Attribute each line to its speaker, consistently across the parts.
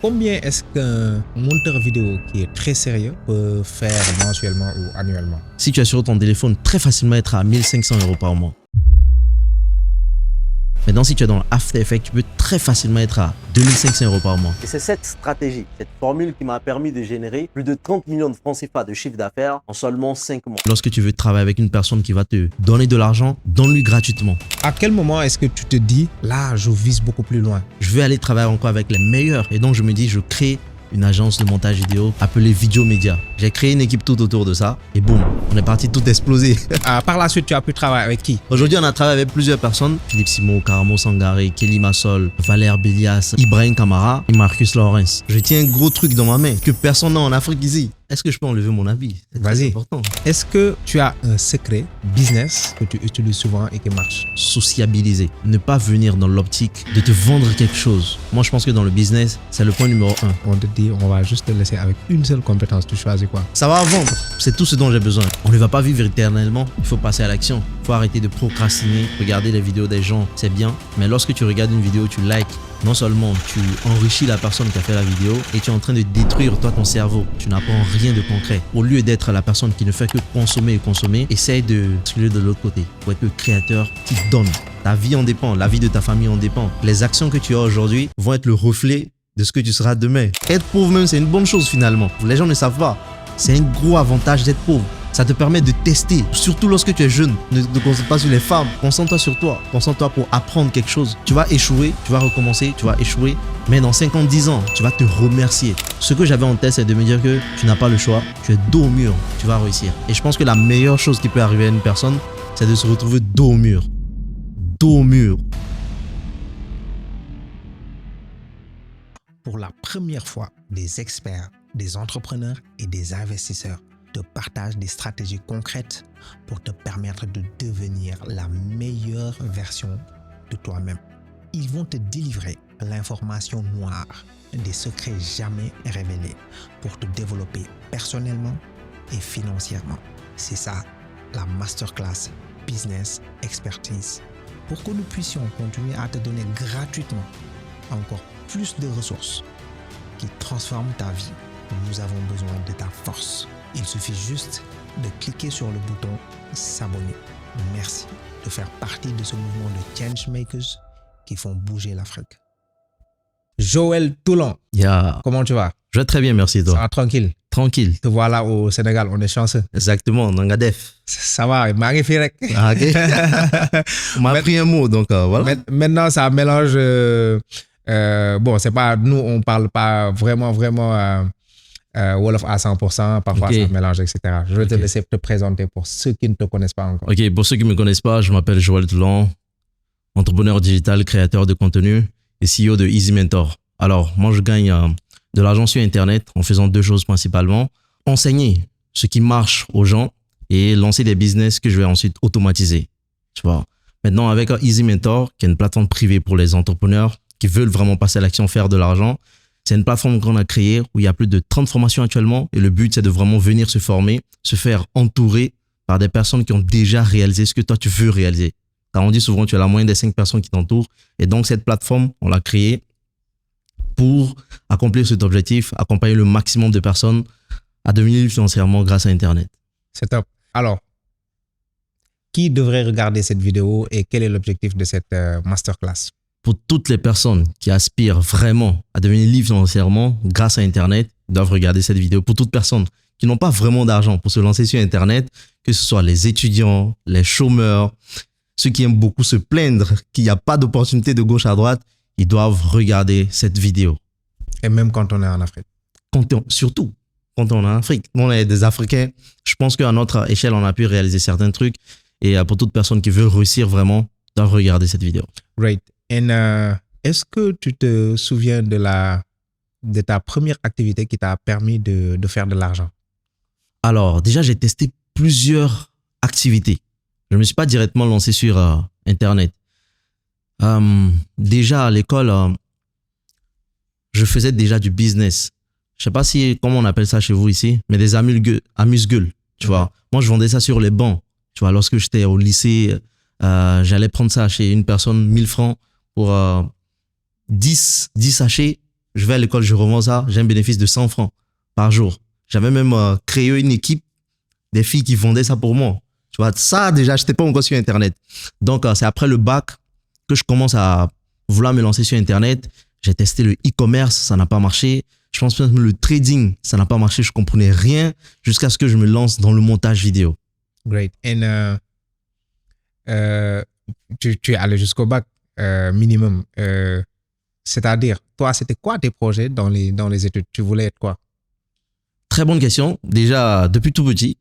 Speaker 1: Combien est-ce qu'un monteur vidéo qui est très sérieux peut faire mensuellement ou annuellement?
Speaker 2: Si tu as sur ton téléphone, très facilement être à 1500 € par mois. Maintenant, si tu es dans After Effects, tu peux très facilement être à 2500 € par mois.
Speaker 3: Et c'est cette stratégie, cette formule qui m'a permis de générer plus de 30 millions de francs CFA de chiffre d'affaires en seulement 5 mois.
Speaker 2: Lorsque tu veux travailler avec une personne qui va te donner de l'argent, donne-lui gratuitement.
Speaker 1: À quel moment est-ce que tu te dis, là, je vise beaucoup plus loin?
Speaker 2: Je veux aller travailler encore avec les meilleurs. Et donc, je me dis, je crée une agence de montage vidéo appelée Video Media. J'ai créé une équipe tout autour de ça et boum, on est parti tout exploser.
Speaker 1: Par la suite, tu as pu travailler avec qui?
Speaker 2: Aujourd'hui, on a travaillé avec plusieurs personnes. Philippe Simo, Karamo Sangaré, Kelly Massol, Valère Bélias, Ibrahim Kamara et Marcus Lawrence. Je tiens un gros truc dans ma main que personne n'a en Afrique ici. Est-ce que je peux enlever mon habit?
Speaker 1: Vas-y.
Speaker 2: Important.
Speaker 1: Est-ce que tu as un secret business que tu utilises souvent et qui marche?
Speaker 2: Sociabiliser. Ne pas venir dans l'optique de te vendre quelque chose. Moi, je pense que dans le business, c'est le point numéro 1.
Speaker 1: On te dit, on va juste te laisser avec une seule compétence. Tu choisis quoi?
Speaker 2: Ça va vendre. C'est tout ce dont j'ai besoin. On ne va pas vivre éternellement. Il faut passer à l'action. Il faut arrêter de procrastiner. Regarder les vidéos des gens, c'est bien. Mais lorsque tu regardes une vidéo, tu likes. Non seulement tu enrichis la personne qui a fait la vidéo et tu es en train de détruire toi ton cerveau. Tu n'apprends rien de concret. Au lieu d'être la personne qui ne fait que consommer et consommer, essaye de basculer de l'autre côté pour être le créateur qui donne. Ta vie en dépend, la vie de ta famille en dépend. Les actions que tu as aujourd'hui vont être le reflet de ce que tu seras demain. Être pauvre même, c'est une bonne chose finalement. Les gens ne savent pas. C'est un gros avantage d'être pauvre. Ça te permet de tester, surtout lorsque tu es jeune. Ne te concentre pas sur les femmes, concentre-toi sur toi. Concentre-toi pour apprendre quelque chose. Tu vas échouer, tu vas recommencer, tu vas échouer. Mais dans 5 ans, 10 ans, tu vas te remercier. Ce que j'avais en tête, c'est de me dire que tu n'as pas le choix. Tu es dos au mur, tu vas réussir. Et je pense que la meilleure chose qui peut arriver à une personne, c'est de se retrouver dos au mur. Dos au mur.
Speaker 1: Pour la première fois, des experts, des entrepreneurs et des investisseurs te partagent des stratégies concrètes pour te permettre de devenir la meilleure version de toi-même. Ils vont te délivrer l'information noire, des secrets jamais révélés pour te développer personnellement et financièrement. C'est ça, la masterclass Business Expertise. Pour que nous puissions continuer à te donner gratuitement encore plus de ressources qui transforment ta vie, nous avons besoin de ta force. Il suffit juste de cliquer sur le bouton s'abonner. Merci de faire partie de ce mouvement de changemakers qui font bouger l'Afrique. Joël Toulon, comment tu vas?
Speaker 2: Je vais très bien, merci toi.
Speaker 1: Ça va tranquille?
Speaker 2: Tranquille.
Speaker 1: Te voilà au Sénégal, on est chanceux.
Speaker 2: Exactement, Nangadef.
Speaker 1: Ça va, magnifique.
Speaker 2: Ah, ok. On m'a appris un mot, donc voilà.
Speaker 1: Maintenant, ça mélange... bon, c'est pas... Nous, on parle pas vraiment Wolof à 100%, parfois
Speaker 2: Okay.
Speaker 1: ça mélange, etc. Je vais te laisser te présenter pour ceux qui ne te connaissent pas encore.
Speaker 2: Ok, pour ceux qui ne me connaissent pas, je m'appelle Joël Toulon, entrepreneur digital, créateur de contenu et CEO de Easy Mentor. Alors, moi, je gagne de l'argent sur Internet en faisant 2 choses principalement. Enseigner ce qui marche aux gens et lancer des business que je vais ensuite automatiser. Tu vois. Maintenant, avec Easy Mentor, qui est une plateforme privée pour les entrepreneurs qui veulent vraiment passer à l'action, faire de l'argent, c'est une plateforme qu'on a créée où il y a plus de 30 formations actuellement et le but, c'est de vraiment venir se former, se faire entourer par des personnes qui ont déjà réalisé ce que toi, tu veux réaliser. Car on dit souvent, tu as la moyenne des 5 personnes qui t'entourent. Et donc, cette plateforme, on l'a créée pour accomplir cet objectif, accompagner le maximum de personnes à devenir libres financièrement grâce à Internet.
Speaker 1: C'est top. Alors, qui devrait regarder cette vidéo et quel est l'objectif de cette masterclass?
Speaker 2: Pour toutes les personnes qui aspirent vraiment à devenir libres financièrement grâce à Internet, doivent regarder cette vidéo. Pour toutes personnes qui n'ont pas vraiment d'argent pour se lancer sur Internet, que ce soit les étudiants, les chômeurs, ceux qui aiment beaucoup se plaindre qu'il n'y a pas d'opportunité de gauche à droite, ils doivent regarder cette vidéo.
Speaker 1: Et même quand on est en Afrique.
Speaker 2: Surtout quand on est en Afrique. Nous, on est des Africains. Je pense qu'à notre échelle, on a pu réaliser certains trucs. Et pour toute personne qui veut réussir vraiment, doivent regarder cette vidéo.
Speaker 1: Great. Et est-ce que tu te souviens de ta première activité qui t'a permis de faire de l'argent?
Speaker 2: Alors, déjà, j'ai testé plusieurs activités. Je ne me suis pas directement lancé sur Internet. Déjà, à l'école, je faisais déjà du business. Je ne sais pas comment on appelle ça chez vous ici, mais des amuse-gueules, tu vois. Moi, je vendais ça sur les bancs. Tu vois, lorsque j'étais au lycée, j'allais prendre ça chez une personne, 1000 francs pour 10 sachets je vais à l'école, je revends ça, j'ai un bénéfice de 100 francs par jour. J'avais même créé une équipe des filles qui vendaient ça pour moi. Tu vois, ça déjà, je n'étais pas encore sur Internet. Donc, c'est après le bac que je commence à vouloir me lancer sur Internet. J'ai testé le e-commerce, ça n'a pas marché. Je pense même le trading, ça n'a pas marché. Je comprenais rien jusqu'à ce que je me lance dans le montage vidéo.
Speaker 1: Great. Et tu es allé jusqu'au bac minimum. C'est-à-dire, toi, c'était quoi tes projets dans les études? Tu voulais être quoi?
Speaker 2: Très bonne question. Déjà, depuis tout petit,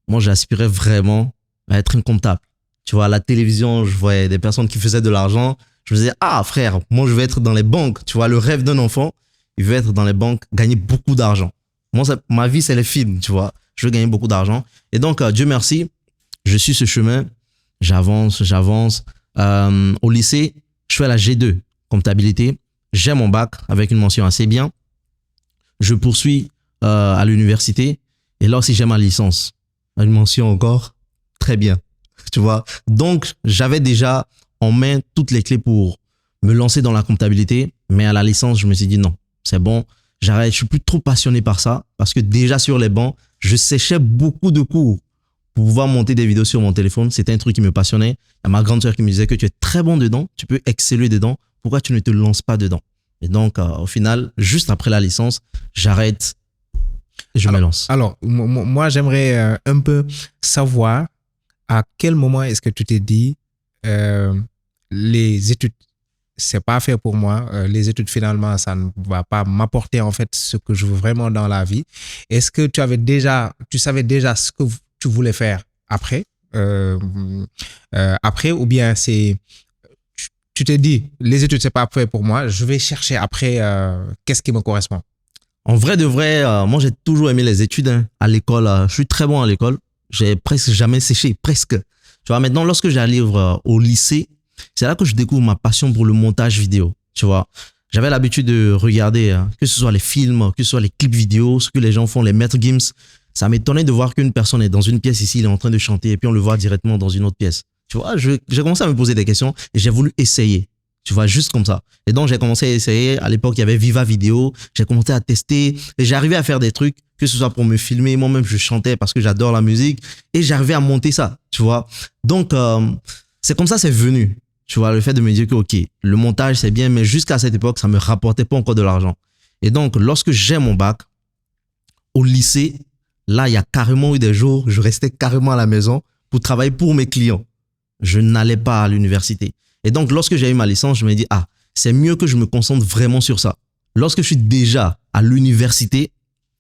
Speaker 2: moi, j'aspirais vraiment à être un comptable. Tu vois, à la télévision, je voyais des personnes qui faisaient de l'argent. Je me disais, ah frère, moi, je veux être dans les banques. Tu vois, le rêve d'un enfant, il veut être dans les banques, gagner beaucoup d'argent. Moi, ma vie, c'est les films, tu vois. Je veux gagner beaucoup d'argent. Et donc, Dieu merci, je suis ce chemin. J'avance. Au lycée, je fais la G2, comptabilité. J'ai mon bac avec une mention assez bien. Je poursuis à l'université. Et là aussi, j'ai ma licence. Une mention encore très bien. Tu vois. Donc, j'avais déjà en main toutes les clés pour me lancer dans la comptabilité. Mais à la licence, je me suis dit non, c'est bon. J'arrête. Je suis plus trop passionné par ça parce que déjà sur les bancs, je séchais beaucoup de cours pour pouvoir monter des vidéos sur mon téléphone. C'était un truc qui me passionnait. Il y a ma grande sœur qui me disait que tu es très bon dedans, tu peux exceller dedans. Pourquoi tu ne te lances pas dedans? Et donc, au final, juste après la licence, j'arrête et je me lance.
Speaker 1: Alors, moi, j'aimerais un peu savoir à quel moment est-ce que tu t'es dit les études, c'est pas fait pour moi. Les études, finalement, ça ne va pas m'apporter en fait ce que je veux vraiment dans la vie. Est-ce que tu savais déjà ce que tu voulais faire après, ou bien tu t'es dit les études c'est pas fait pour moi, je vais chercher après qu'est-ce qui me correspond.
Speaker 2: En vrai de vrai, moi j'ai toujours aimé les études. Hein. À l'école, je suis très bon à l'école. J'ai presque jamais séché, presque. Tu vois, maintenant lorsque j'arrive au lycée, c'est là que je découvre ma passion pour le montage vidéo. Tu vois, j'avais l'habitude de regarder que ce soit les films, que ce soit les clips vidéo, ce que les gens font, les Maître Gims. Ça m'étonnait de voir qu'une personne est dans une pièce ici, il est en train de chanter et puis on le voit directement dans une autre pièce. Tu vois, j'ai commencé à me poser des questions et j'ai voulu essayer. Tu vois, juste comme ça. Et donc, j'ai commencé à essayer. À l'époque, il y avait Viva Vidéo. J'ai commencé à tester et j'arrivais à faire des trucs, que ce soit pour me filmer. Moi-même, je chantais parce que j'adore la musique et j'arrivais à monter ça, tu vois. Donc, c'est comme ça, c'est venu. Tu vois, le fait de me dire que, OK, le montage, c'est bien, mais jusqu'à cette époque, ça me rapportait pas encore de l'argent. Et donc, lorsque j'ai mon bac, au lycée, là, il y a carrément eu des jours, je restais carrément à la maison pour travailler pour mes clients. Je n'allais pas à l'université. Et donc, lorsque j'ai eu ma licence, je me dis, ah, c'est mieux que je me concentre vraiment sur ça. Lorsque je suis déjà à l'université,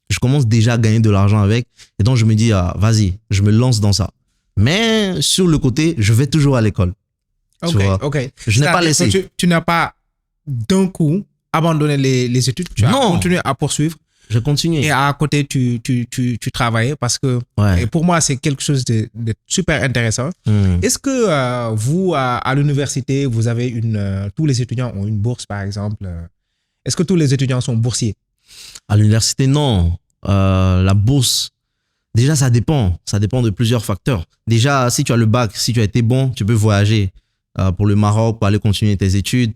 Speaker 2: je commence déjà à gagner de l'argent avec. Et donc, je me dis, ah, vas-y, je me lance dans ça. Mais sur le côté, je vais toujours à l'école.
Speaker 1: Ok.
Speaker 2: Je n'ai pas laissé.
Speaker 1: Tu n'as pas d'un coup abandonné les études. Tu as continué à poursuivre.
Speaker 2: Je continue.
Speaker 1: Et à côté, tu travaillais parce que et pour moi, c'est quelque chose de super intéressant. Est-ce que vous, à l'université, vous avez tous les étudiants ont une bourse, par exemple? Est-ce que tous les étudiants sont boursiers?
Speaker 2: À l'université, non. La bourse, déjà, ça dépend. Ça dépend de plusieurs facteurs. Déjà, si tu as le bac, si tu as été bon, tu peux voyager pour le Maroc, pour aller continuer tes études.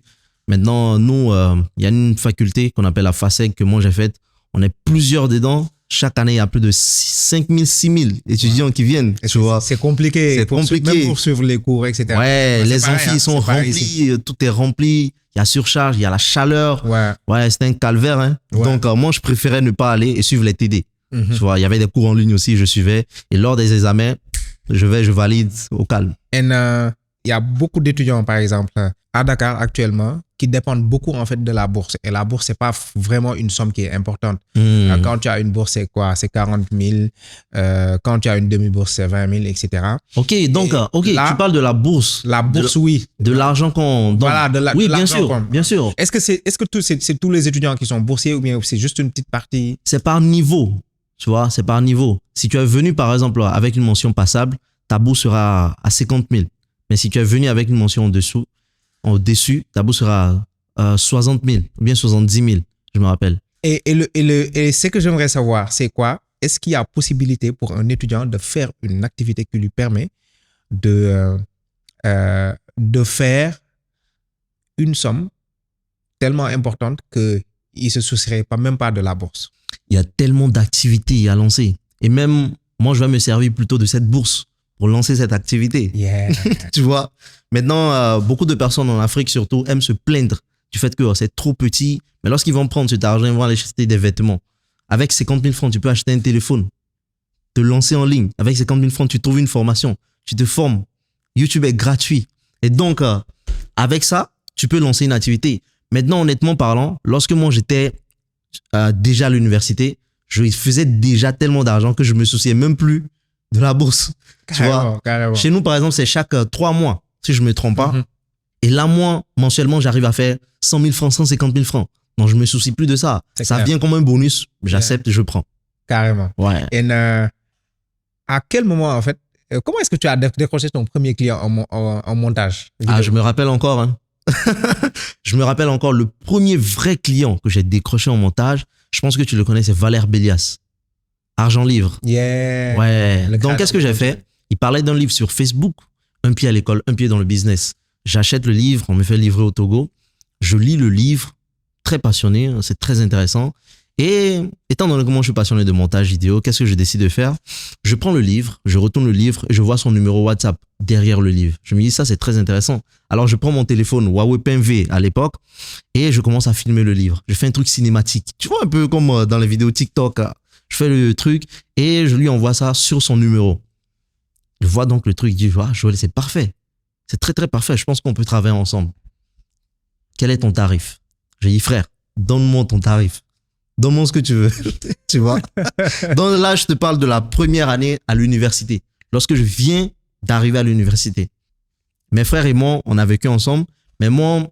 Speaker 2: Maintenant, nous, il y a une faculté qu'on appelle la FASEG que moi j'ai faite. On est plusieurs dedans. Chaque année, il y a plus de 5 000, 6 000 étudiants qui viennent. Tu vois.
Speaker 1: C'est compliqué.
Speaker 2: C'est compliqué.
Speaker 1: Même pour suivre les cours, etc.
Speaker 2: Ouais, les amphis sont remplis. Tout est rempli. Il y a surcharge, il y a la chaleur. Ouais, c'est un calvaire. Hein. Donc, moi, je préférais ne pas aller et suivre les TD. Tu vois, il y avait des cours en ligne aussi, je suivais. Et lors des examens, je valide au calme.
Speaker 1: Et il y a beaucoup d'étudiants, par exemple, à Dakar actuellement, qui dépendent beaucoup en fait de la bourse. Et la bourse, c'est pas vraiment une somme qui est importante. Quand tu as une bourse, c'est quoi? C'est 40 000. Quand tu as une demi-bourse, c'est 20 000, etc.
Speaker 2: Ok, donc, là, tu parles de la bourse.
Speaker 1: La bourse, oui.
Speaker 2: De l'argent qu'on donne.
Speaker 1: Voilà,
Speaker 2: oui, bien sûr, bien sûr.
Speaker 1: Est-ce que c'est tous les étudiants qui sont boursiers ou bien c'est juste une petite partie?
Speaker 2: C'est par niveau, tu vois, c'est par niveau. Si tu es venu, par exemple, avec une mention passable, ta bourse sera à 50 000. Mais si tu es venu avec une mention au-dessus, ta bourse sera 60 000 ou bien 70 000, je me rappelle.
Speaker 1: Et ce que j'aimerais savoir, c'est quoi? Est-ce qu'il y a possibilité pour un étudiant de faire une activité qui lui permet de faire une somme tellement importante qu'il il se soucierait même pas de la bourse.
Speaker 2: Il y a tellement d'activités à lancer. Et même, moi, je vais me servir plutôt de cette bourse pour lancer cette activité.
Speaker 1: Yeah.
Speaker 2: Tu vois, maintenant, beaucoup de personnes en Afrique, surtout, aiment se plaindre du fait que c'est trop petit. Mais lorsqu'ils vont prendre cet argent, ils vont aller acheter des vêtements. Avec 50 000 francs, tu peux acheter un téléphone, te lancer en ligne. Avec 50 000 francs, tu trouves une formation, tu te formes. YouTube est gratuit. Et donc, avec ça, tu peux lancer une activité. Maintenant, honnêtement parlant, lorsque moi, j'étais déjà à l'université, je faisais déjà tellement d'argent que je me souciais même plus de la bourse.
Speaker 1: Carrément,
Speaker 2: Tu vois,
Speaker 1: carrément.
Speaker 2: chez nous, par exemple, c'est chaque 3 mois, si je ne me trompe pas.
Speaker 1: Mhm.
Speaker 2: Et là, moi, mensuellement, j'arrive à faire 100 000 francs, 150 000 francs. Donc, je ne me soucie plus de ça.
Speaker 1: C'est
Speaker 2: Ça
Speaker 1: clair.
Speaker 2: vient comme un bonus. J'accepte et je prends.
Speaker 1: Carrément.
Speaker 2: Ouais.
Speaker 1: Et à quel moment, en fait, comment est-ce que tu as décroché ton premier client en montage vidéo?
Speaker 2: Ah, je me rappelle encore. Hein. Je me rappelle encore le premier vrai client que j'ai décroché en montage. Je pense que tu le connais, c'est Valère Bélias. Argent Livre.
Speaker 1: Yeah.
Speaker 2: Ouais.
Speaker 1: Le
Speaker 2: Donc, qu'est-ce que j'ai fait? Il parlait d'un livre sur Facebook. Un pied à l'école, un pied dans le business. J'achète le livre, on me fait livrer au Togo. Je lis le livre, très passionné, c'est très intéressant. Et étant donné que moi je suis passionné de montage vidéo, qu'est-ce que je décide de faire? Je prends le livre, je retourne le livre et je vois son numéro WhatsApp derrière le livre. Je me dis ça c'est très intéressant. Alors je prends mon téléphone Huawei P20 à l'époque et je commence à filmer le livre. Je fais un truc cinématique. Tu vois un peu comme dans les vidéos TikTok. Je fais le truc et je lui envoie ça sur son numéro. Je vois donc le truc, il dit ah, Joël, c'est parfait. C'est très très parfait. Je pense qu'on peut travailler ensemble. Quel est ton tarif? J'ai dit frère, donne-moi ton tarif. Donne-moi ce que tu veux. Tu vois? Donc là, je te parle de la première année à l'université. Lorsque je viens d'arriver à l'université. Mes frères et moi, on a vécu ensemble. Mais moi,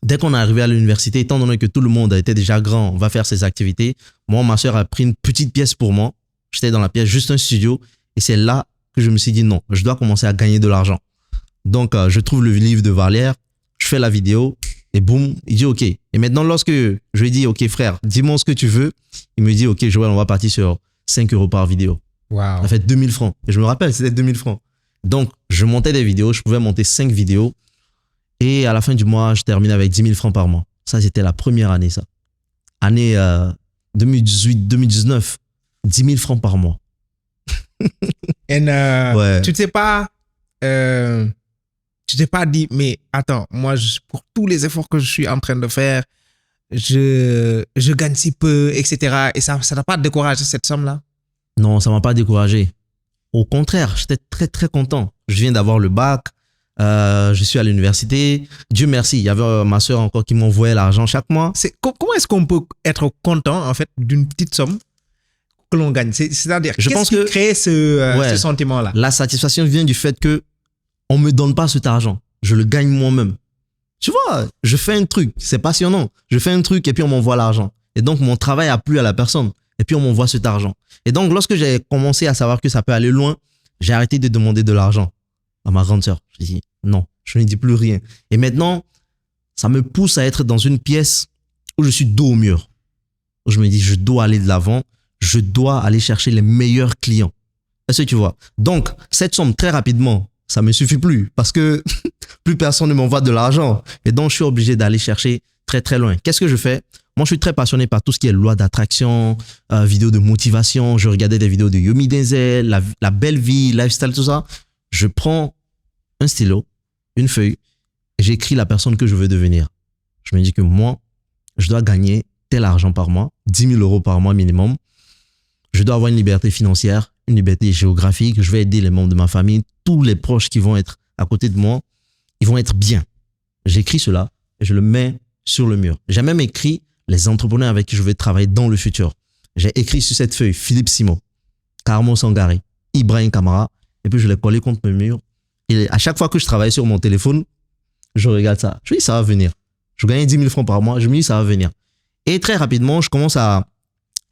Speaker 2: dès qu'on est arrivé à l'université, étant donné que tout le monde était déjà grand, on va faire ses activités. Moi, ma soeur a pris une petite pièce pour moi. J'étais dans la pièce, juste un studio. Et c'est là que je me suis dit non, je dois commencer à gagner de l'argent. Donc, je trouve le livre de Valère, je fais la vidéo et boum, il dit OK. Et maintenant, lorsque je lui dis OK frère, dis-moi ce que tu veux, il me dit OK Joël, on va partir sur 5 € par vidéo.
Speaker 1: Wow.
Speaker 2: Ça fait 2000 francs. Et je me rappelle, c'était 2000 francs. Donc, je montais des vidéos, je pouvais monter 5 vidéos et à la fin du mois, je terminais avec 10 000 francs par mois. Ça, c'était la première année, ça. Année 2018-2019, 10 000 francs par mois.
Speaker 1: Et
Speaker 2: Ouais.
Speaker 1: tu t'es pas dit, mais attends, moi, pour tous les efforts que je suis en train de faire, je gagne si peu, etc. Et ça t'a pas découragé cette somme-là?
Speaker 2: Non, ça m'a pas découragé. Au contraire, j'étais très, très content. Je viens d'avoir le bac. Je suis à l'université. Dieu merci, il y avait ma soeur encore qui m'envoyait l'argent chaque mois.
Speaker 1: Comment est-ce qu'on peut être content, en fait, d'une petite somme que l'on gagne? C'est-à-dire,
Speaker 2: Je
Speaker 1: qu'est-ce
Speaker 2: pense
Speaker 1: qui
Speaker 2: que-
Speaker 1: crée ce
Speaker 2: Ouais.
Speaker 1: sentiment-là?
Speaker 2: La satisfaction vient du fait que on me donne pas cet argent. Je le gagne moi-même. Tu vois, je fais un truc, c'est passionnant. Je fais un truc et puis on m'envoie l'argent. Et donc, mon travail a plu à la personne. Et puis, on m'envoie cet argent. Et donc, lorsque j'ai commencé à savoir que ça peut aller loin, j'ai arrêté de demander de l'argent à ma grande sœur. J'ai dit, non, je ne dis plus rien. Et maintenant, ça me pousse à être dans une pièce où je suis dos au mur. Où je me dis, je dois aller de l'avant. Je dois aller chercher les meilleurs clients. Est-ce que tu vois? Donc, cette somme, très rapidement, ça me suffit plus parce que plus personne ne m'envoie de l'argent. Et donc, je suis obligé d'aller chercher très, très loin. Qu'est-ce que je fais? Moi, je suis très passionné par tout ce qui est loi d'attraction, vidéos de motivation. Je regardais des vidéos de Yomi Denzel, la belle vie, lifestyle, tout ça. Je prends un stylo, une feuille, et j'écris la personne que je veux devenir. Je me dis que moi, je dois gagner tel argent par mois, 10 000 € par mois minimum. Je dois avoir une liberté financière, une liberté géographique. Je vais aider les membres de ma famille, tous les proches qui vont être à côté de moi, ils vont être bien. J'écris cela et je le mets sur le mur. J'ai même écrit les entrepreneurs avec qui je vais travailler dans le futur. J'ai écrit sur cette feuille Philippe Simon, Carmo Sangari, Ibrahim Kamara, et puis je l'ai collé contre le mur. Et à chaque fois que je travaille sur mon téléphone, je regarde ça. Je me dis, ça va venir. Je gagne 10 000 francs par mois. Je me dis, ça va venir. Et très rapidement, je commence à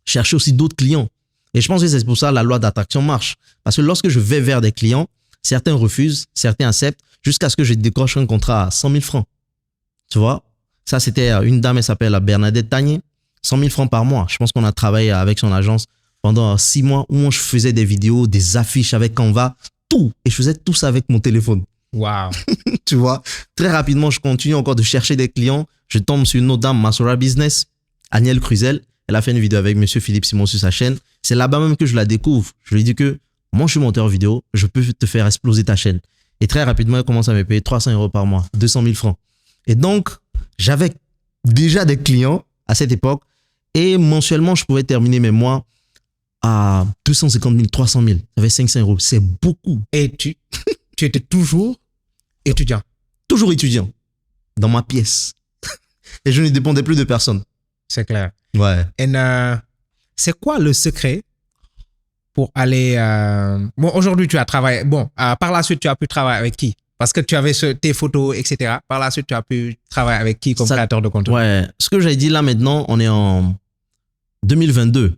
Speaker 2: chercher aussi d'autres clients. Et je pense que c'est pour ça que la loi d'attraction marche. Parce que lorsque je vais vers des clients, certains refusent, certains acceptent, jusqu'à ce que je décroche un contrat à 100 000 francs. Tu vois? Ça, c'était une dame, elle s'appelle Bernadette Tagné. 100 000 francs par mois. Je pense qu'on a travaillé avec son agence pendant 6 mois où je faisais des vidéos, des affiches avec Canva, tout. Et je faisais tout ça avec mon téléphone.
Speaker 1: Wow.
Speaker 2: Tu vois? Très rapidement, je continue encore de chercher des clients. Je tombe sur une autre dame, Masora Business, Aniel Cruzel. Elle a fait une vidéo avec Monsieur Philippe Simon sur sa chaîne. C'est là-bas même que je la découvre. Je lui dis que moi, je suis monteur vidéo. Je peux te faire exploser ta chaîne. Et très rapidement, elle commence à me payer 300 € par mois, 200 000 francs. Et donc, j'avais déjà des clients à cette époque. Et mensuellement, je pouvais terminer mes mois à 250 000, 300 000. J'avais 500 €. C'est beaucoup.
Speaker 1: Et tu étais toujours étudiant.
Speaker 2: Toujours étudiant. Dans ma pièce. Et je ne dépendais plus de personne.
Speaker 1: C'est clair.
Speaker 2: Ouais.
Speaker 1: Et c'est quoi le secret pour aller... Bon, aujourd'hui, tu as travaillé... Bon, par la suite, tu as pu travailler avec qui? Parce que tu avais tes photos, etc. Par la suite, tu as pu travailler avec qui comme créateur de contenu?
Speaker 2: Ouais. Ce que j'ai dit là maintenant, on est en 2022.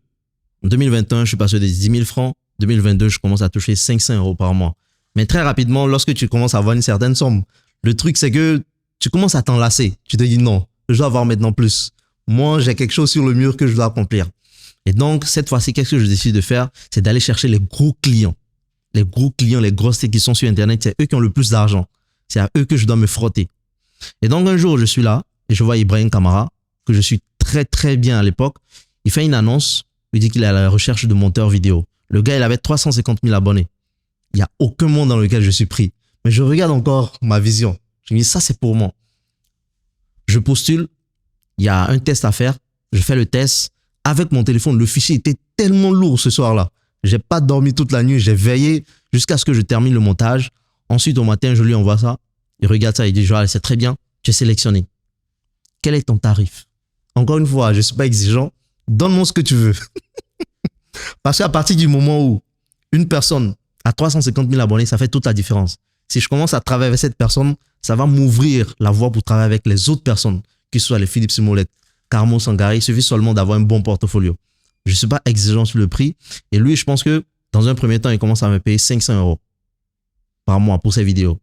Speaker 2: En 2021, je suis passé des 10 000 francs. 2022, je commence à toucher 500 € par mois. Mais très rapidement, lorsque tu commences à avoir une certaine somme, le truc, c'est que tu commences à t'enlacer. Tu te dis non, je dois avoir maintenant plus. Moi, j'ai quelque chose sur le mur que je dois accomplir. Et donc, cette fois-ci, qu'est-ce que je décide de faire? C'est d'aller chercher les gros clients. Les gros clients, les grosses têtes qui sont sur Internet, c'est eux qui ont le plus d'argent. C'est à eux que je dois me frotter. Et donc, un jour, je suis là et je vois Ibrahim Kamara, que je suis très, très bien à l'époque. Il fait une annonce, il dit qu'il est à la recherche de monteurs vidéo. Le gars, il avait 350 000 abonnés. Il n'y a aucun monde dans lequel je suis pris. Mais je regarde encore ma vision. Je me dis, ça, c'est pour moi. Je postule. Il y a un test à faire. Je fais le test avec mon téléphone. Le fichier était tellement lourd ce soir-là. J'ai pas dormi toute la nuit. J'ai veillé jusqu'à ce que je termine le montage. Ensuite, au matin, je lui envoie ça. Il regarde ça. Il dit, Joël, c'est très bien. Tu es sélectionné. Quel est ton tarif? Encore une fois, je ne suis pas exigeant. Donne-moi ce que tu veux. Parce qu'à partir du moment où une personne a 350 000 abonnés, ça fait toute la différence. Si je commence à travailler avec cette personne, ça va m'ouvrir la voie pour travailler avec les autres personnes, que ce soit les Philippe Simonet, Carmo Sangari. Il suffit seulement d'avoir un bon portfolio. Je ne suis pas exigeant sur le prix. Et lui, je pense que dans un premier temps, il commence à me payer 500 € par mois pour ses vidéos.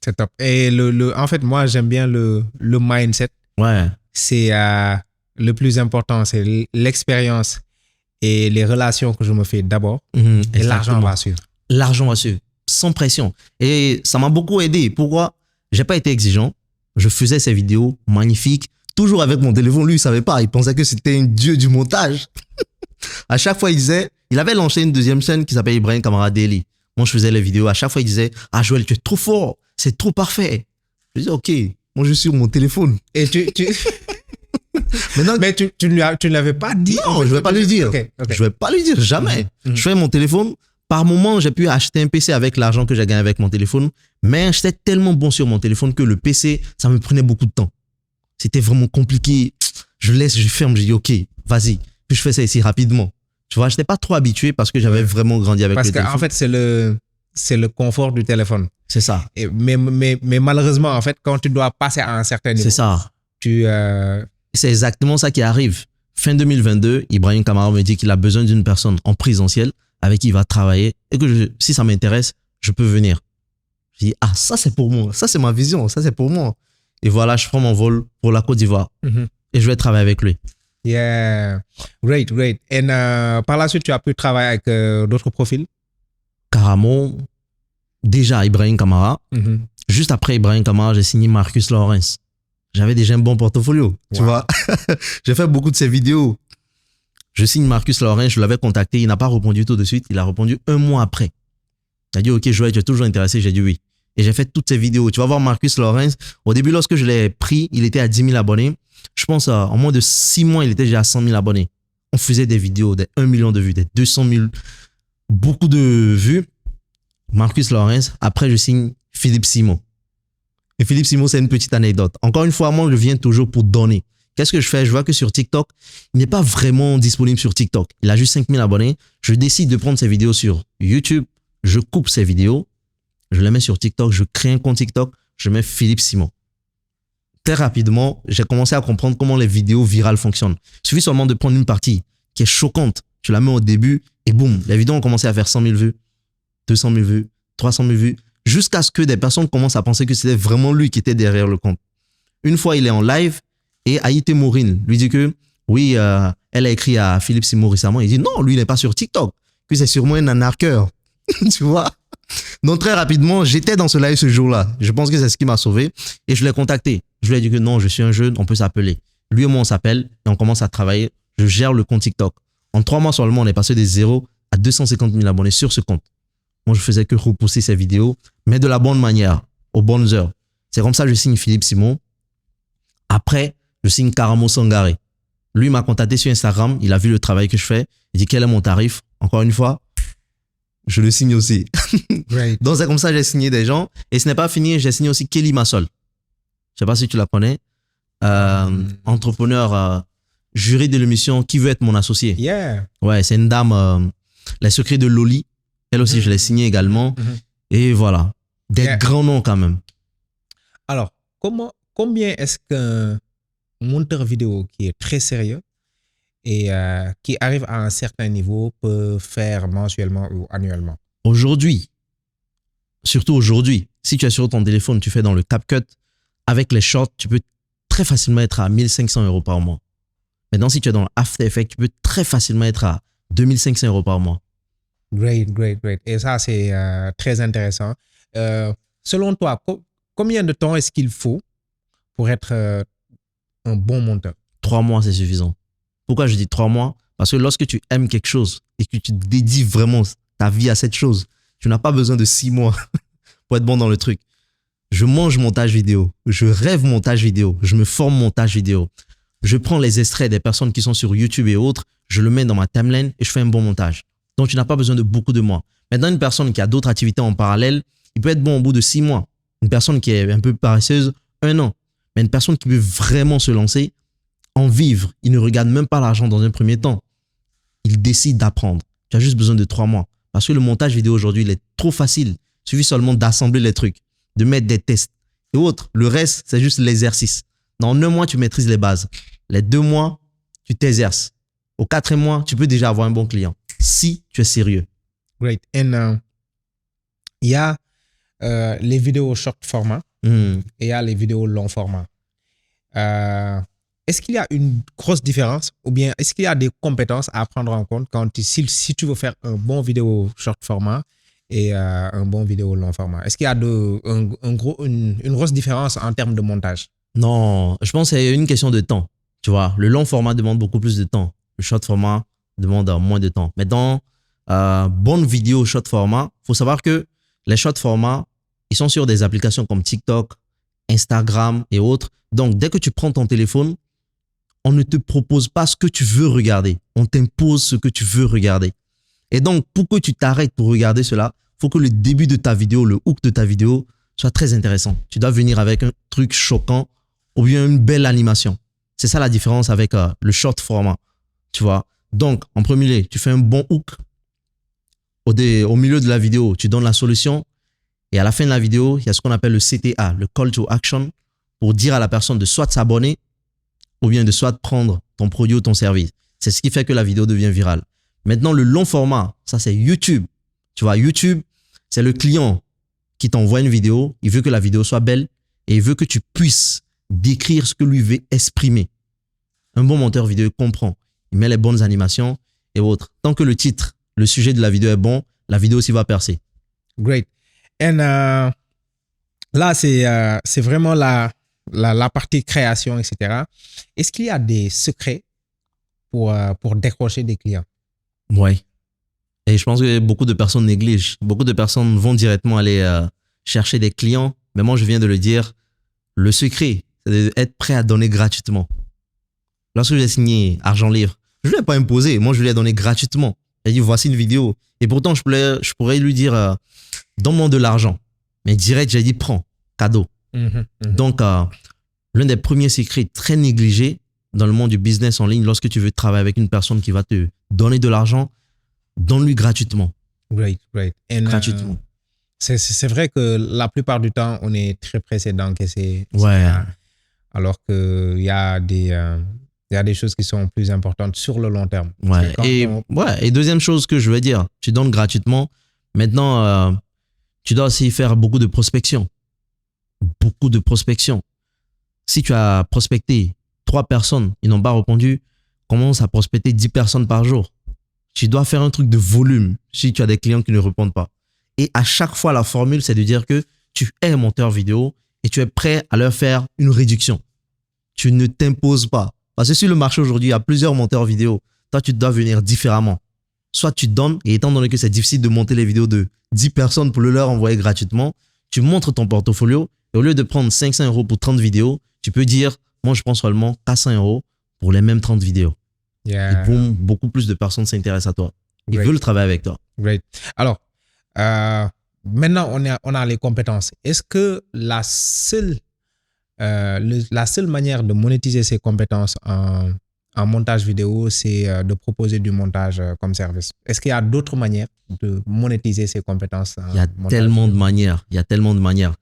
Speaker 1: C'est top. Et en fait, moi, j'aime bien le mindset.
Speaker 2: Ouais.
Speaker 1: C'est le plus important, c'est l'expérience et les relations que je me fais d'abord. Et l'argent va suivre.
Speaker 2: L'argent va suivre, sans pression. Et ça m'a beaucoup aidé. Pourquoi? J'ai pas été exigeant. Je faisais ces vidéos magnifiques, toujours avec mon téléphone. Lui, il savait pas. Il pensait que c'était un dieu du montage. À chaque fois, il avait lancé une deuxième chaîne qui s'appelle Ibrahim Kamara Daily. Moi, je faisais les vidéos. À chaque fois, il disait, ah Joël, tu es trop fort. C'est trop parfait. Je disais, ok, moi, je suis sur mon téléphone.
Speaker 1: Et mais tu ne l'avais pas dit?
Speaker 2: Non, je ne vais pas lui dire.
Speaker 1: Okay.
Speaker 2: Je ne vais pas lui dire, jamais. Je fais mon téléphone. Par moment, j'ai pu acheter un PC avec l'argent que j'ai gagné avec mon téléphone. Mais j'étais tellement bon sur mon téléphone que le PC, ça me prenait beaucoup de temps. C'était vraiment compliqué. Je laisse, je ferme, je dis, ok, vas-y. Puis je fais ça ici rapidement. Tu vois, je n'étais pas trop habitué parce que j'avais vraiment grandi avec le téléphone.
Speaker 1: Parce qu'en fait, c'est le confort du téléphone.
Speaker 2: C'est ça.
Speaker 1: Mais malheureusement, en fait, quand tu dois passer à un certain niveau,
Speaker 2: c'est ça.
Speaker 1: C'est
Speaker 2: exactement ça qui arrive. Fin 2022, Ibrahim Kamara me dit qu'il a besoin d'une personne en présentiel avec qui il va travailler et que si ça m'intéresse, je peux venir. Je dis, ah, ça c'est pour moi. Ça c'est ma vision. Ça c'est pour moi. Et voilà, je prends mon vol pour la Côte d'Ivoire. Et je vais travailler avec lui.
Speaker 1: Yeah. Great. Et par la suite, tu as pu travailler avec d'autres profils?
Speaker 2: Caramo, déjà Ibrahim Kamara. Juste après Ibrahim Kamara, j'ai signé Marcus Lawrence. J'avais déjà un bon portfolio, tu vois. J'ai fait beaucoup de ces vidéos. Je signe Marcus Lawrence, je l'avais contacté, il n'a pas répondu tout de suite, il a répondu un mois après. Il a dit, ok, Joël, tu es toujours intéressé? J'ai dit oui. Et j'ai fait toutes ces vidéos. Tu vas voir Marcus Lawrence, au début, lorsque je l'ai pris, il était à 10 000 abonnés. Je pense en moins de 6 mois, il était déjà à 100 000 abonnés. On faisait des vidéos, des 1 million de vues, des 200 000, beaucoup de vues. Marcus Lawrence, après je signe Philippe Simon. Et Philippe Simon, c'est une petite anecdote. Encore une fois, moi, je viens toujours pour donner. Qu'est-ce que je fais? Je vois que sur TikTok, il n'est pas vraiment disponible sur TikTok. Il a juste 5 000 abonnés. Je décide de prendre ses vidéos sur YouTube. Je coupe ses vidéos. Je les mets sur TikTok. Je crée un compte TikTok. Je mets Philippe Simon. Très rapidement, j'ai commencé à comprendre comment les vidéos virales fonctionnent. Il suffit seulement de prendre une partie qui est choquante. Tu la mets au début et boum, les vidéos ont commencé à faire 100 000 vues, 200 000 vues, 300 000 vues. Jusqu'à ce que des personnes commencent à penser que c'était vraiment lui qui était derrière le compte. Une fois, il est en live et Haïté Maureen lui dit que oui, elle a écrit à Philippe Simon récemment. Il dit non, lui, il n'est pas sur TikTok. Que c'est sûrement un arnaqueur. Tu vois? Donc, très rapidement, j'étais dans ce live ce jour-là. Je pense que c'est ce qui m'a sauvé et je l'ai contacté. Je lui ai dit que non, je suis un jeune, on peut s'appeler. Lui et moi, on s'appelle et on commence à travailler. Je gère le compte TikTok. En 3 mois seulement, on est passé de 0 à 250 000 abonnés sur ce compte. Moi, je faisais que repousser ces vidéos, mais de la bonne manière, aux bonnes heures. C'est comme ça que je signe Philippe Simon. Après, je signe Karamo Sangaré. Lui m'a contacté sur Instagram. Il a vu le travail que je fais. Il dit quel est mon tarif. Encore une fois, je le signe aussi.
Speaker 1: Great.
Speaker 2: Donc, c'est comme ça que j'ai signé des gens. Et ce n'est pas fini. J'ai signé aussi Kelly Massol. Je ne sais pas si tu la connais. Entrepreneur, jury de l'émission Qui veut être mon associé.
Speaker 1: Yeah.
Speaker 2: Ouais, c'est une dame. Les secrets de Loli. Elle aussi, je l'ai signé également. Et voilà. Des grands noms quand même.
Speaker 1: Alors, combien est-ce qu'un monteur vidéo qui est très sérieux et qui arrive à un certain niveau peut faire mensuellement ou annuellement?
Speaker 2: Aujourd'hui, surtout aujourd'hui, si tu es sur ton téléphone, tu fais dans le CapCut, avec les shorts, tu peux très facilement être à 1500 € par mois. Maintenant, si tu es dans After Effects, tu peux très facilement être à 2500 € par mois.
Speaker 1: Great. Et ça, c'est très intéressant. Selon toi, combien de temps est-ce qu'il faut pour être un bon monteur?
Speaker 2: 3 mois, c'est suffisant. Pourquoi je dis 3 mois? Parce que lorsque tu aimes quelque chose et que tu dédies vraiment ta vie à cette chose, tu n'as pas besoin de 6 mois pour être bon dans le truc. Je mange montage vidéo, je rêve montage vidéo, je me forme montage vidéo. Je prends les extraits des personnes qui sont sur YouTube et autres, je le mets dans ma timeline et je fais un bon montage. Donc, tu n'as pas besoin de beaucoup de mois. Maintenant, une personne qui a d'autres activités en parallèle, il peut être bon au bout de 6 mois. Une personne qui est un peu paresseuse, 1 an. Mais une personne qui veut vraiment se lancer, en vivre, il ne regarde même pas l'argent dans un premier temps. Il décide d'apprendre. Tu as juste besoin de 3 mois. Parce que le montage vidéo aujourd'hui, il est trop facile. Il suffit seulement d'assembler les trucs, de mettre des tests et autres. Le reste, c'est juste l'exercice. Dans 1 mois, tu maîtrises les bases. Les 2 mois, tu t'exerces. Au 4e mois, tu peux déjà avoir un bon client. Si tu es sérieux.
Speaker 1: Great. Et il y a les vidéos short format et il y a les vidéos long format. Est-ce qu'il y a une grosse différence ou bien est-ce qu'il y a des compétences à prendre en compte si tu veux faire un bon vidéo short format et un bon vidéo long format? Est-ce qu'il y a une grosse différence en termes de montage?
Speaker 2: Non, je pense que c'est une question de temps. Tu vois, le long format demande beaucoup plus de temps. Le short format demande moins de temps. Mais dans bonne vidéo short format, il faut savoir que les short formats, ils sont sur des applications comme TikTok, Instagram et autres. Donc, dès que tu prends ton téléphone, on ne te propose pas ce que tu veux regarder. On t'impose ce que tu veux regarder. Et donc, pour que tu t'arrêtes pour regarder cela, il faut que le début de ta vidéo, le hook de ta vidéo, soit très intéressant. Tu dois venir avec un truc choquant ou bien une belle animation. C'est ça la différence avec le short format. Tu vois. Donc, en premier lieu, tu fais un bon hook. Au milieu de la vidéo, tu donnes la solution. Et à la fin de la vidéo, il y a ce qu'on appelle le CTA, le Call to Action, pour dire à la personne de soit s'abonner ou bien de soit prendre ton produit ou ton service. C'est ce qui fait que la vidéo devient virale. Maintenant, le long format, ça c'est YouTube. Tu vois, YouTube, c'est le client qui t'envoie une vidéo. Il veut que la vidéo soit belle et il veut que tu puisses décrire ce que lui veut exprimer. Un bon monteur vidéo comprend. Il met les bonnes animations et autres. Tant que le titre, le sujet de la vidéo est bon, la vidéo aussi va percer.
Speaker 1: Great. Et là, c'est vraiment la partie création, etc. Est-ce qu'il y a des secrets pour décrocher des clients?
Speaker 2: Oui. Et je pense que beaucoup de personnes négligent. Beaucoup de personnes vont directement aller chercher des clients. Mais moi, je viens de le dire, le secret, c'est d'être prêt à donner gratuitement. Lorsque j'ai signé Argent Livre, je ne l'ai pas imposé. Moi, je lui ai donné gratuitement. J'ai dit, voici une vidéo. Et pourtant, je pourrais lui dire, donne-moi de l'argent. Mais direct, j'ai dit, prends, cadeau. Donc, l'un des premiers secrets très négligés dans le monde du business en ligne, lorsque tu veux travailler avec une personne qui va te donner de l'argent, donne-lui gratuitement.
Speaker 1: Great.
Speaker 2: Gratuitement.
Speaker 1: C'est vrai que la plupart du temps, on est très pressé d'encaisser.
Speaker 2: Ouais.
Speaker 1: Alors qu'il y a des choses qui sont plus importantes sur le long terme.
Speaker 2: Ouais. Et deuxième chose que je veux dire, tu donnes gratuitement. Maintenant, tu dois aussi faire beaucoup de prospection. Beaucoup de prospection. Si tu as prospecté 3 personnes, ils n'ont pas répondu, commence à prospecter 10 personnes par jour. Tu dois faire un truc de volume si tu as des clients qui ne répondent pas. Et à chaque fois, la formule, c'est de dire que tu es un monteur vidéo et tu es prêt à leur faire une réduction. Tu ne t'imposes pas. Parce que sur le marché aujourd'hui, il y a plusieurs monteurs vidéo. Toi, tu dois venir différemment. Soit tu donnes, et étant donné que c'est difficile de monter les vidéos de 10 personnes pour le leur envoyer gratuitement, tu montres ton portfolio et au lieu de prendre 500 € pour 30 vidéos, tu peux dire, moi, je prends seulement 400 € pour les mêmes 30 vidéos.
Speaker 1: Yeah.
Speaker 2: Et boum, beaucoup plus de personnes s'intéressent à toi. Ils
Speaker 1: Great.
Speaker 2: veulent travailler avec toi.
Speaker 1: Great. Alors, maintenant, on a les compétences. Est-ce que la seule manière de monétiser ces compétences en montage vidéo, c'est de proposer du montage comme service? Est-ce qu'il y a d'autres manières de monétiser ces compétences?
Speaker 2: Il y a tellement de manières. Il y a tellement de manières.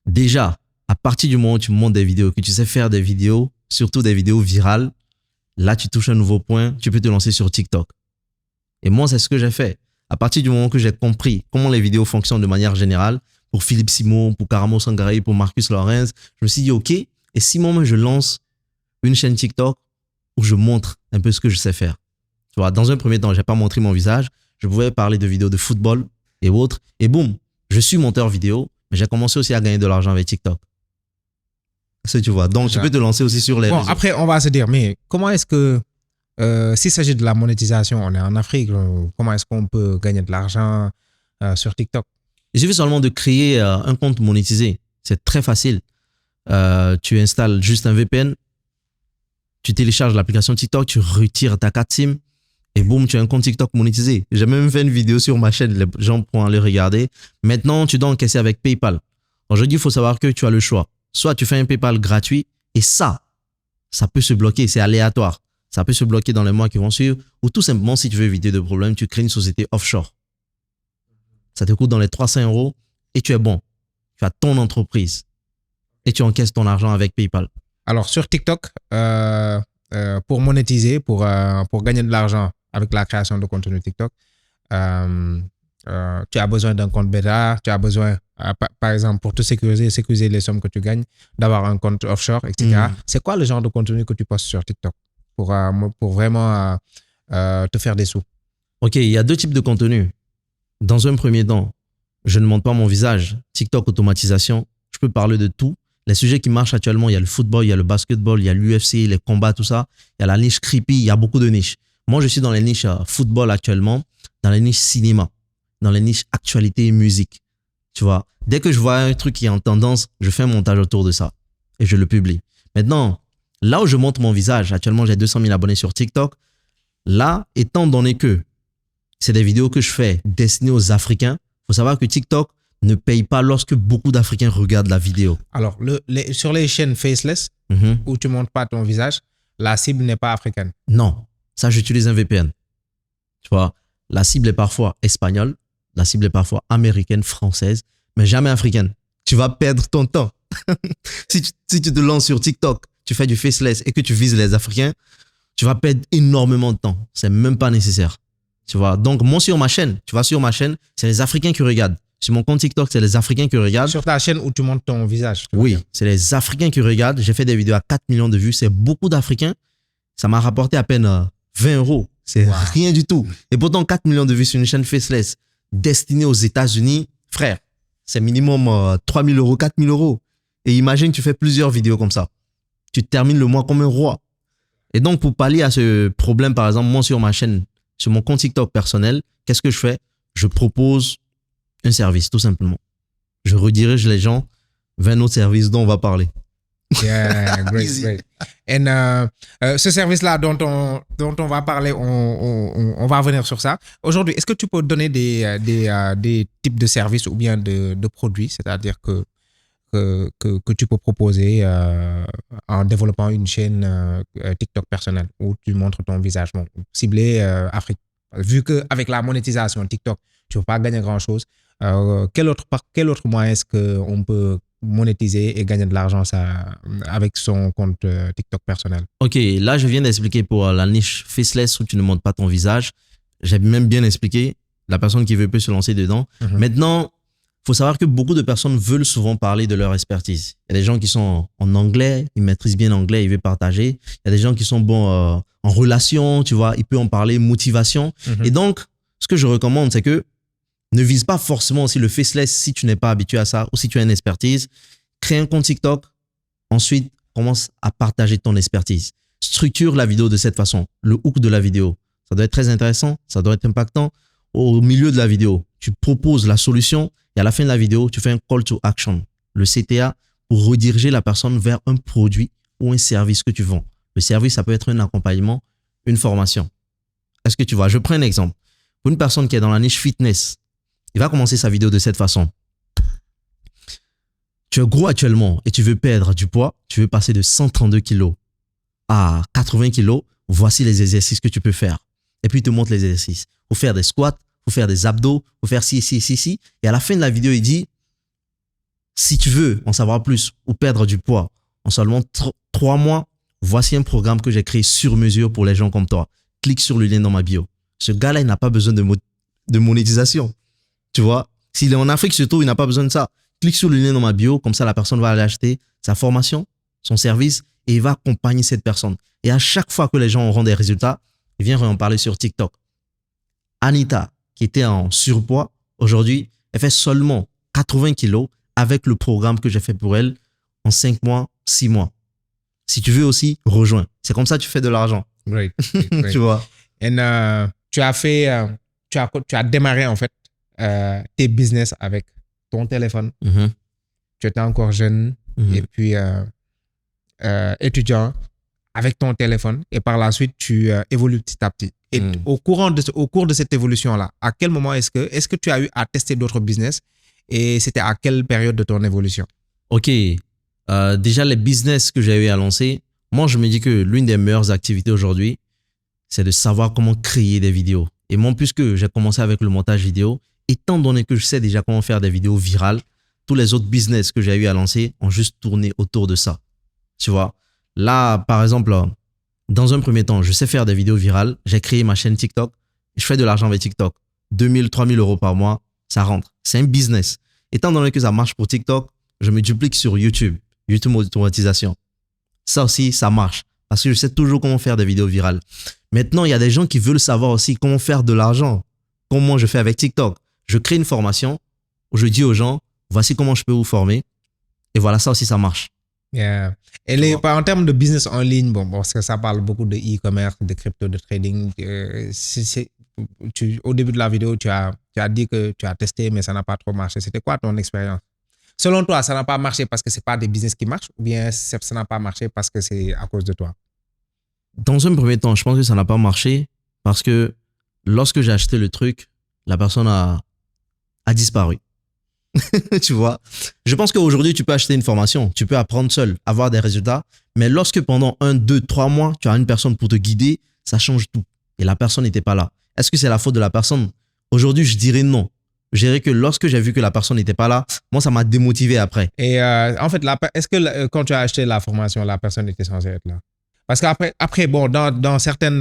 Speaker 2: Déjà, à partir du moment où tu montes des vidéos, que tu sais faire des vidéos, surtout des vidéos virales, là, tu touches un nouveau point, tu peux te lancer sur TikTok. Et moi, c'est ce que j'ai fait. À partir du moment que j'ai compris comment les vidéos fonctionnent de manière générale, pour Philippe Simon, pour Karamo Sangaré, pour Marcus Lorenz, je me suis dit, OK, et si moi, je lance une chaîne TikTok où je montre un peu ce que je sais faire. Tu vois, dans un premier temps, je n'ai pas montré mon visage, je pouvais parler de vidéos de football et autres, et boum, je suis monteur vidéo, mais j'ai commencé aussi à gagner de l'argent avec TikTok. C'est, tu vois, donc tu peux te lancer aussi sur les réseaux.
Speaker 1: Après, on va se dire, mais comment est-ce que, s'il s'agit de la monétisation, on est en Afrique, comment est-ce qu'on peut gagner de l'argent sur TikTok?
Speaker 2: Il suffit seulement de créer un compte monétisé. C'est très facile. Tu installes juste un VPN, tu télécharges l'application TikTok, tu retires ta carte SIM et boum, tu as un compte TikTok monétisé. J'ai même fait une vidéo sur ma chaîne, les gens pourront aller regarder. Maintenant, tu dois encaisser avec PayPal. Aujourd'hui, il faut savoir que tu as le choix. Soit tu fais un PayPal gratuit et ça peut se bloquer, c'est aléatoire. Ça peut se bloquer dans les mois qui vont suivre ou tout simplement, si tu veux éviter de problème, tu crées une société offshore. Ça te coûte dans les 300 € et tu es bon. Tu as ton entreprise et tu encaisses ton argent avec PayPal.
Speaker 1: Alors, sur TikTok, pour monétiser, pour gagner de l'argent avec la création de contenu TikTok, tu as besoin d'un compte bêta, tu as besoin, par exemple, pour te sécuriser les sommes que tu gagnes, d'avoir un compte offshore, etc. C'est quoi le genre de contenu que tu postes sur TikTok pour vraiment te faire des sous?
Speaker 2: Ok, il y a deux types de contenu. Dans un premier temps, je ne montre pas mon visage. TikTok automatisation, je peux parler de tout. Les sujets qui marchent actuellement, il y a le football, il y a le basketball, il y a l'UFC, les combats, tout ça. Il y a la niche creepy, il y a beaucoup de niches. Moi, je suis dans les niches football actuellement, dans les niches cinéma, dans les niches actualité et musique. Tu vois, dès que je vois un truc qui est en tendance, je fais un montage autour de ça et je le publie. Maintenant, là où je montre mon visage, actuellement, j'ai 200 000 abonnés sur TikTok. Là, étant donné que c'est des vidéos que je fais destinées aux Africains, il faut savoir que TikTok ne paye pas lorsque beaucoup d'Africains regardent la vidéo.
Speaker 1: Alors, sur les chaînes faceless, où tu ne montres pas ton visage, la cible n'est pas africaine.
Speaker 2: Non, ça, j'utilise un VPN. Tu vois, la cible est parfois espagnole, la cible est parfois américaine, française, mais jamais africaine. Tu vas perdre ton temps. Si tu te lances sur TikTok, tu fais du faceless et que tu vises les Africains, tu vas perdre énormément de temps. C'est même pas nécessaire. Tu vois, donc moi sur ma chaîne, tu vas sur ma chaîne, c'est les Africains qui regardent. Sur mon compte TikTok, c'est les Africains qui regardent.
Speaker 1: Sur ta chaîne où tu montres ton visage.
Speaker 2: Oui, c'est les Africains qui regardent. J'ai fait des vidéos à 4 millions de vues. C'est beaucoup d'Africains. Ça m'a rapporté à peine 20 €. C'est rien du tout. Et pourtant, 4 millions de vues sur une chaîne faceless destinée aux États-Unis, frère, c'est minimum 3 000 €, 4 000 €. Et imagine, tu fais plusieurs vidéos comme ça. Tu termines le mois comme un roi. Et donc, pour pallier à ce problème, par exemple, moi sur ma chaîne, sur mon compte TikTok personnel, qu'est-ce que je fais? Je propose un service, tout simplement. Je redirige les gens vers un autre service dont on va parler.
Speaker 1: Yeah, great. Et ce service-là dont on va parler, on va revenir sur ça. Aujourd'hui, est-ce que tu peux donner des types de services ou bien de produits, c'est-à-dire que tu peux proposer en développant une chaîne TikTok personnelle où tu montres ton visage ciblé Afrique. Vu qu'avec la monétisation TikTok, tu ne peux pas gagner grand-chose, quel autre moyen est-ce qu'on peut monétiser et gagner de l'argent avec son compte TikTok personnel? Ok,
Speaker 2: là je viens d'expliquer pour la niche faceless où tu ne montres pas ton visage. J'ai même bien expliqué. La personne qui veut peut se lancer dedans. Maintenant, il faut savoir que beaucoup de personnes veulent souvent parler de leur expertise. Il y a des gens qui sont en anglais, ils maîtrisent bien l'anglais, ils veulent partager. Il y a des gens qui sont bons en relation, tu vois, ils peuvent en parler, motivation. Et donc, ce que je recommande, c'est que ne vise pas forcément aussi le faceless si tu n'es pas habitué à ça ou si tu as une expertise. Crée un compte TikTok. Ensuite, commence à partager ton expertise. structure la vidéo de cette façon. Le hook de la vidéo, ça doit être très intéressant, ça doit être impactant. Au milieu de la vidéo, tu proposes la solution et à la fin de la vidéo, tu fais un call to action, le CTA, pour rediriger la personne vers un produit ou un service que tu vends. Le service, ça peut être un accompagnement, une formation. Est-ce que tu vois? Je prends un exemple. Pour une personne qui est dans la niche fitness, il va commencer sa vidéo de cette façon. Tu es gros actuellement et tu veux perdre du poids, tu veux passer de 132 kg à 80 kg, voici les exercices que tu peux faire. Et puis, il te montre les exercices. Il faut faire des squats, il faut faire des abdos, il faut faire ci. Et à la fin de la vidéo, il dit, si tu veux en savoir plus ou perdre du poids en seulement 3 mois, voici un programme que j'ai créé sur mesure pour les gens comme toi. Clique sur le lien dans ma bio. Ce gars-là, il n'a pas besoin de monétisation. Tu vois, s'il est en Afrique surtout, il n'a pas besoin de ça. Clique sur le lien dans ma bio, comme ça la personne va aller acheter sa formation, son service et il va accompagner cette personne. Et à chaque fois que les gens auront des résultats, il vient en parler sur TikTok. Anita, qui était en surpoids, aujourd'hui, elle fait seulement 80 kilos avec le programme que j'ai fait pour elle en 5 mois, 6 mois. Si tu veux aussi, rejoins. C'est comme ça que tu fais de l'argent.
Speaker 4: Great.
Speaker 2: Tu vois.
Speaker 4: Et tu as démarré en fait tes business avec ton téléphone. Tu étais encore jeune et puis étudiant avec ton téléphone et par la suite tu évolues petit à petit. Et au cours de cette évolution-là, à quel moment est-ce que tu as eu à tester d'autres business et c'était à quelle période de ton évolution?
Speaker 2: Ok. Déjà, les business que j'ai eu à lancer, moi, je me dis que l'une des meilleures activités aujourd'hui, c'est de savoir comment créer des vidéos. Et moi, puisque j'ai commencé avec le montage vidéo, étant donné que je sais déjà comment faire des vidéos virales, tous les autres business que j'ai eu à lancer ont juste tourné autour de ça. Tu vois, là, par exemple, dans un premier temps, je sais faire des vidéos virales. J'ai créé ma chaîne TikTok. Je fais de l'argent avec TikTok. 2 000, 3 000 euros par mois, ça rentre. C'est un business. Étant donné que ça marche pour TikTok, je me duplique sur YouTube. YouTube automatisation. Ça aussi, ça marche. Parce que je sais toujours comment faire des vidéos virales. Maintenant, il y a des gens qui veulent savoir aussi comment faire de l'argent. Comment je fais avec TikTok. Je crée une formation où je dis aux gens, voici comment je peux vous former. Et voilà, ça aussi, ça marche.
Speaker 4: Yeah. Et en termes de business en ligne, bon, parce que ça parle beaucoup de e-commerce, de crypto, de trading. Au début de la vidéo, tu as dit que tu as testé, mais ça n'a pas trop marché. C'était quoi ton expérience? Selon toi, ça n'a pas marché parce que ce n'est pas des business qui marchent ou bien ça n'a pas marché parce que c'est à cause de toi?
Speaker 2: Dans un premier temps, je pense que ça n'a pas marché parce que lorsque j'ai acheté le truc, la personne a disparu. Tu vois, je pense qu'aujourd'hui, tu peux acheter une formation, tu peux apprendre seul, avoir des résultats. Mais lorsque pendant 1, 2, 3 mois, tu as une personne pour te guider, ça change tout. Et la personne n'était pas là. Est-ce que c'est la faute de la personne? Aujourd'hui, je dirais non. Je dirais que lorsque j'ai vu que la personne n'était pas là, moi, ça m'a démotivé après.
Speaker 4: Et en fait, est-ce que quand tu as acheté la formation, la personne était censée être là? Parce qu'après, bon, dans certains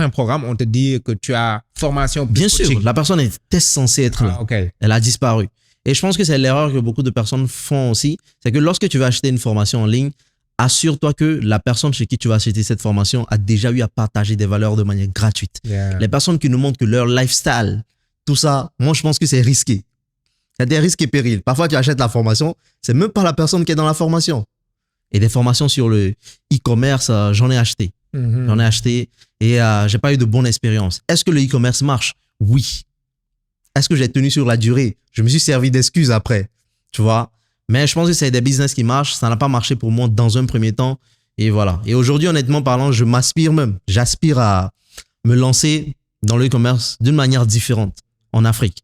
Speaker 4: programmes, on te dit que tu as formation.
Speaker 2: Bien sûr, la personne était censée être là.
Speaker 4: Okay.
Speaker 2: Elle a disparu. Et je pense que c'est l'erreur que beaucoup de personnes font aussi. C'est que lorsque tu vas acheter une formation en ligne, assure-toi que la personne chez qui tu vas acheter cette formation a déjà eu à partager des valeurs de manière gratuite.
Speaker 4: Yeah.
Speaker 2: Les personnes qui nous montrent que leur lifestyle, tout ça, moi, je pense que c'est risqué. Il y a des risques et périls. Parfois, tu achètes la formation, c'est même pas la personne qui est dans la formation. Et des formations sur le e-commerce, j'en ai acheté. J'en ai acheté et j'ai pas eu de bonne expérience. Est-ce que le e-commerce marche? Oui. Est-ce que j'ai tenu sur la durée? Je me suis servi d'excuses après, tu vois. Mais je pense que c'est des business qui marchent. Ça n'a pas marché pour moi dans un premier temps. Et voilà. Et aujourd'hui, honnêtement parlant, j'aspire à me lancer dans le e-commerce d'une manière différente en Afrique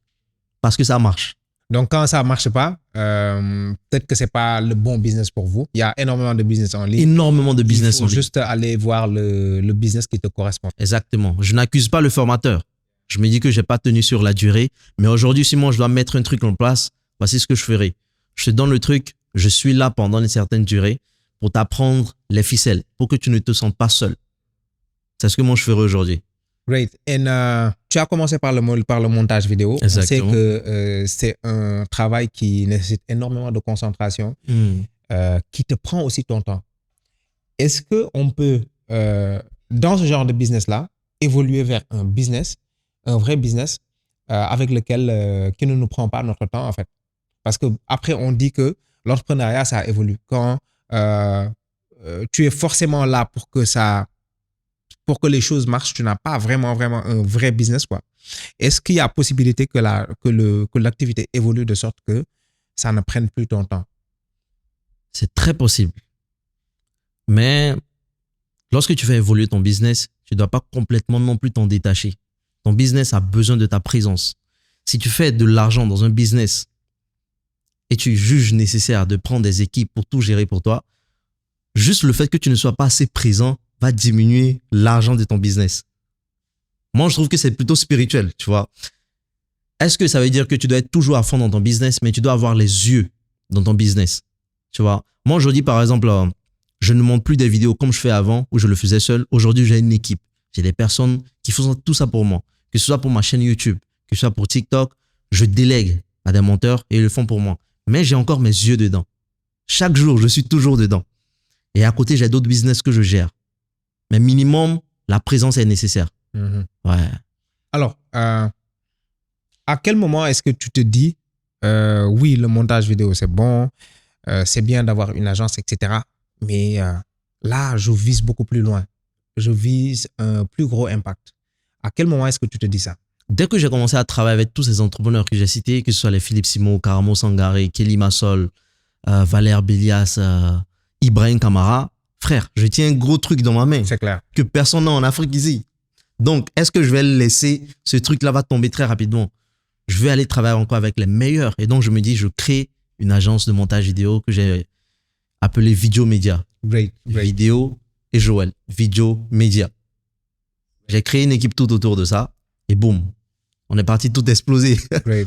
Speaker 2: parce que ça marche.
Speaker 4: Donc, quand ça ne marche pas, peut-être que ce n'est pas le bon business pour vous. Il y a énormément de business en ligne.
Speaker 2: Énormément de business en ligne.
Speaker 4: Il faut juste aller voir le business qui te correspond.
Speaker 2: Exactement. Je n'accuse pas le formateur. Je me dis que je n'ai pas tenu sur la durée. Mais aujourd'hui, si moi, je dois mettre un truc en place, voici ce que je ferai. Je te donne le truc. Je suis là pendant une certaine durée pour t'apprendre les ficelles, pour que tu ne te sentes pas seul. C'est ce que moi, je ferai aujourd'hui.
Speaker 4: Great. Et tu as commencé par le montage vidéo.
Speaker 2: Exactement.
Speaker 4: On sait que c'est un travail qui nécessite énormément de concentration, qui te prend aussi ton temps. Est-ce qu'on peut, dans ce genre de business-là, évoluer vers un vrai business avec lequel qui ne nous prend pas notre temps, en fait? Parce qu'après, on dit que l'entrepreneuriat, ça évolue. Quand tu es forcément là pour que les choses marchent. Tu n'as pas vraiment un vrai business, quoi. Est-ce qu'il y a possibilité que l'activité évolue de sorte que ça ne prenne plus ton temps?
Speaker 2: C'est très possible. Mais lorsque tu fais évoluer ton business, tu ne dois pas complètement non plus t'en détacher. Ton business a besoin de ta présence. Si tu fais de l'argent dans un business et tu juges nécessaire de prendre des équipes pour tout gérer pour toi, juste le fait que tu ne sois pas assez présent va diminuer l'argent de ton business. Moi, je trouve que c'est plutôt spirituel, tu vois. Est-ce que ça veut dire que tu dois être toujours à fond dans ton business, mais tu dois avoir les yeux dans ton business, tu vois? Moi, aujourd'hui, par exemple, je ne monte plus des vidéos comme je fais avant, où je le faisais seul. Aujourd'hui, j'ai une équipe. J'ai des personnes qui font tout ça pour moi. Que ce soit pour ma chaîne YouTube, que ce soit pour TikTok, je délègue à des monteurs et ils le font pour moi. Mais j'ai encore mes yeux dedans. Chaque jour, je suis toujours dedans. Et à côté, j'ai d'autres business que je gère. Mais minimum, la présence est nécessaire. Ouais.
Speaker 4: Alors, à quel moment est-ce que tu te dis, oui, le montage vidéo, c'est bon, c'est bien d'avoir une agence, etc. Mais là, je vise beaucoup plus loin. Je vise un plus gros impact. À quel moment est-ce que tu te dis ça?
Speaker 2: Dès que j'ai commencé à travailler avec tous ces entrepreneurs que j'ai cités, que ce soit les Philippe Simo, Karamo Sangaré, Kelly Massol, Valère Bélias, Ibrahim Kamara, frère, je tiens un gros truc dans ma main.
Speaker 4: C'est clair.
Speaker 2: Que personne n'a en Afrique ici. Donc, est-ce que je vais le laisser? Ce truc-là va tomber très rapidement. Je vais aller travailler encore avec les meilleurs. Et donc, je me dis, je crée une agence de montage vidéo que j'ai appelée Video Média.
Speaker 4: Great.
Speaker 2: Vidéo et Joël. Video Média. J'ai créé une équipe tout autour de ça. Et boum, on est parti tout exploser.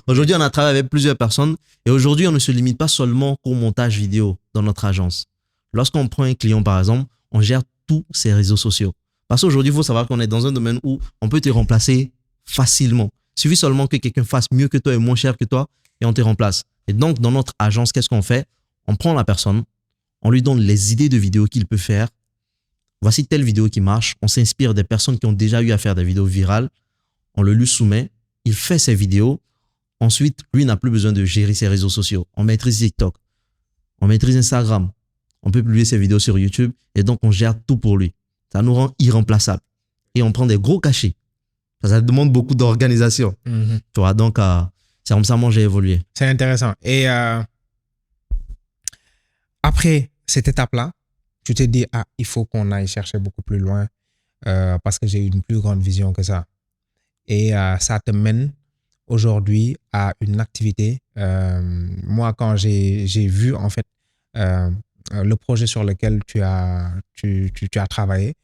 Speaker 2: Aujourd'hui, on a travaillé avec plusieurs personnes. Et aujourd'hui, on ne se limite pas seulement qu'au montage vidéo dans notre agence. Lorsqu'on prend un client, par exemple, on gère tous ses réseaux sociaux. Parce qu'aujourd'hui, il faut savoir qu'on est dans un domaine où on peut te remplacer facilement. Il suffit seulement que quelqu'un fasse mieux que toi et moins cher que toi et on te remplace. Et donc, dans notre agence, qu'est-ce qu'on fait? On prend la personne, on lui donne les idées de vidéos qu'il peut faire. Voici telle vidéo qui marche. On s'inspire des personnes qui ont déjà eu à faire des vidéos virales. On le lui soumet. Il fait ses vidéos. Ensuite, lui n'a plus besoin de gérer ses réseaux sociaux. On maîtrise TikTok. On maîtrise Instagram. On peut publier ses vidéos sur YouTube. Et donc, on gère tout pour lui. Ça nous rend irremplaçables. Et on prend des gros cachets. Ça demande beaucoup d'organisation. Tu vois, donc, c'est comme ça que moi, j'ai évolué.
Speaker 4: C'est intéressant. Et après cette étape-là, tu te dis, il faut qu'on aille chercher beaucoup plus loin parce que j'ai une plus grande vision que ça. Et ça te mène aujourd'hui à une activité. Moi, quand j'ai vu, en fait, le projet sur lequel tu as travaillé,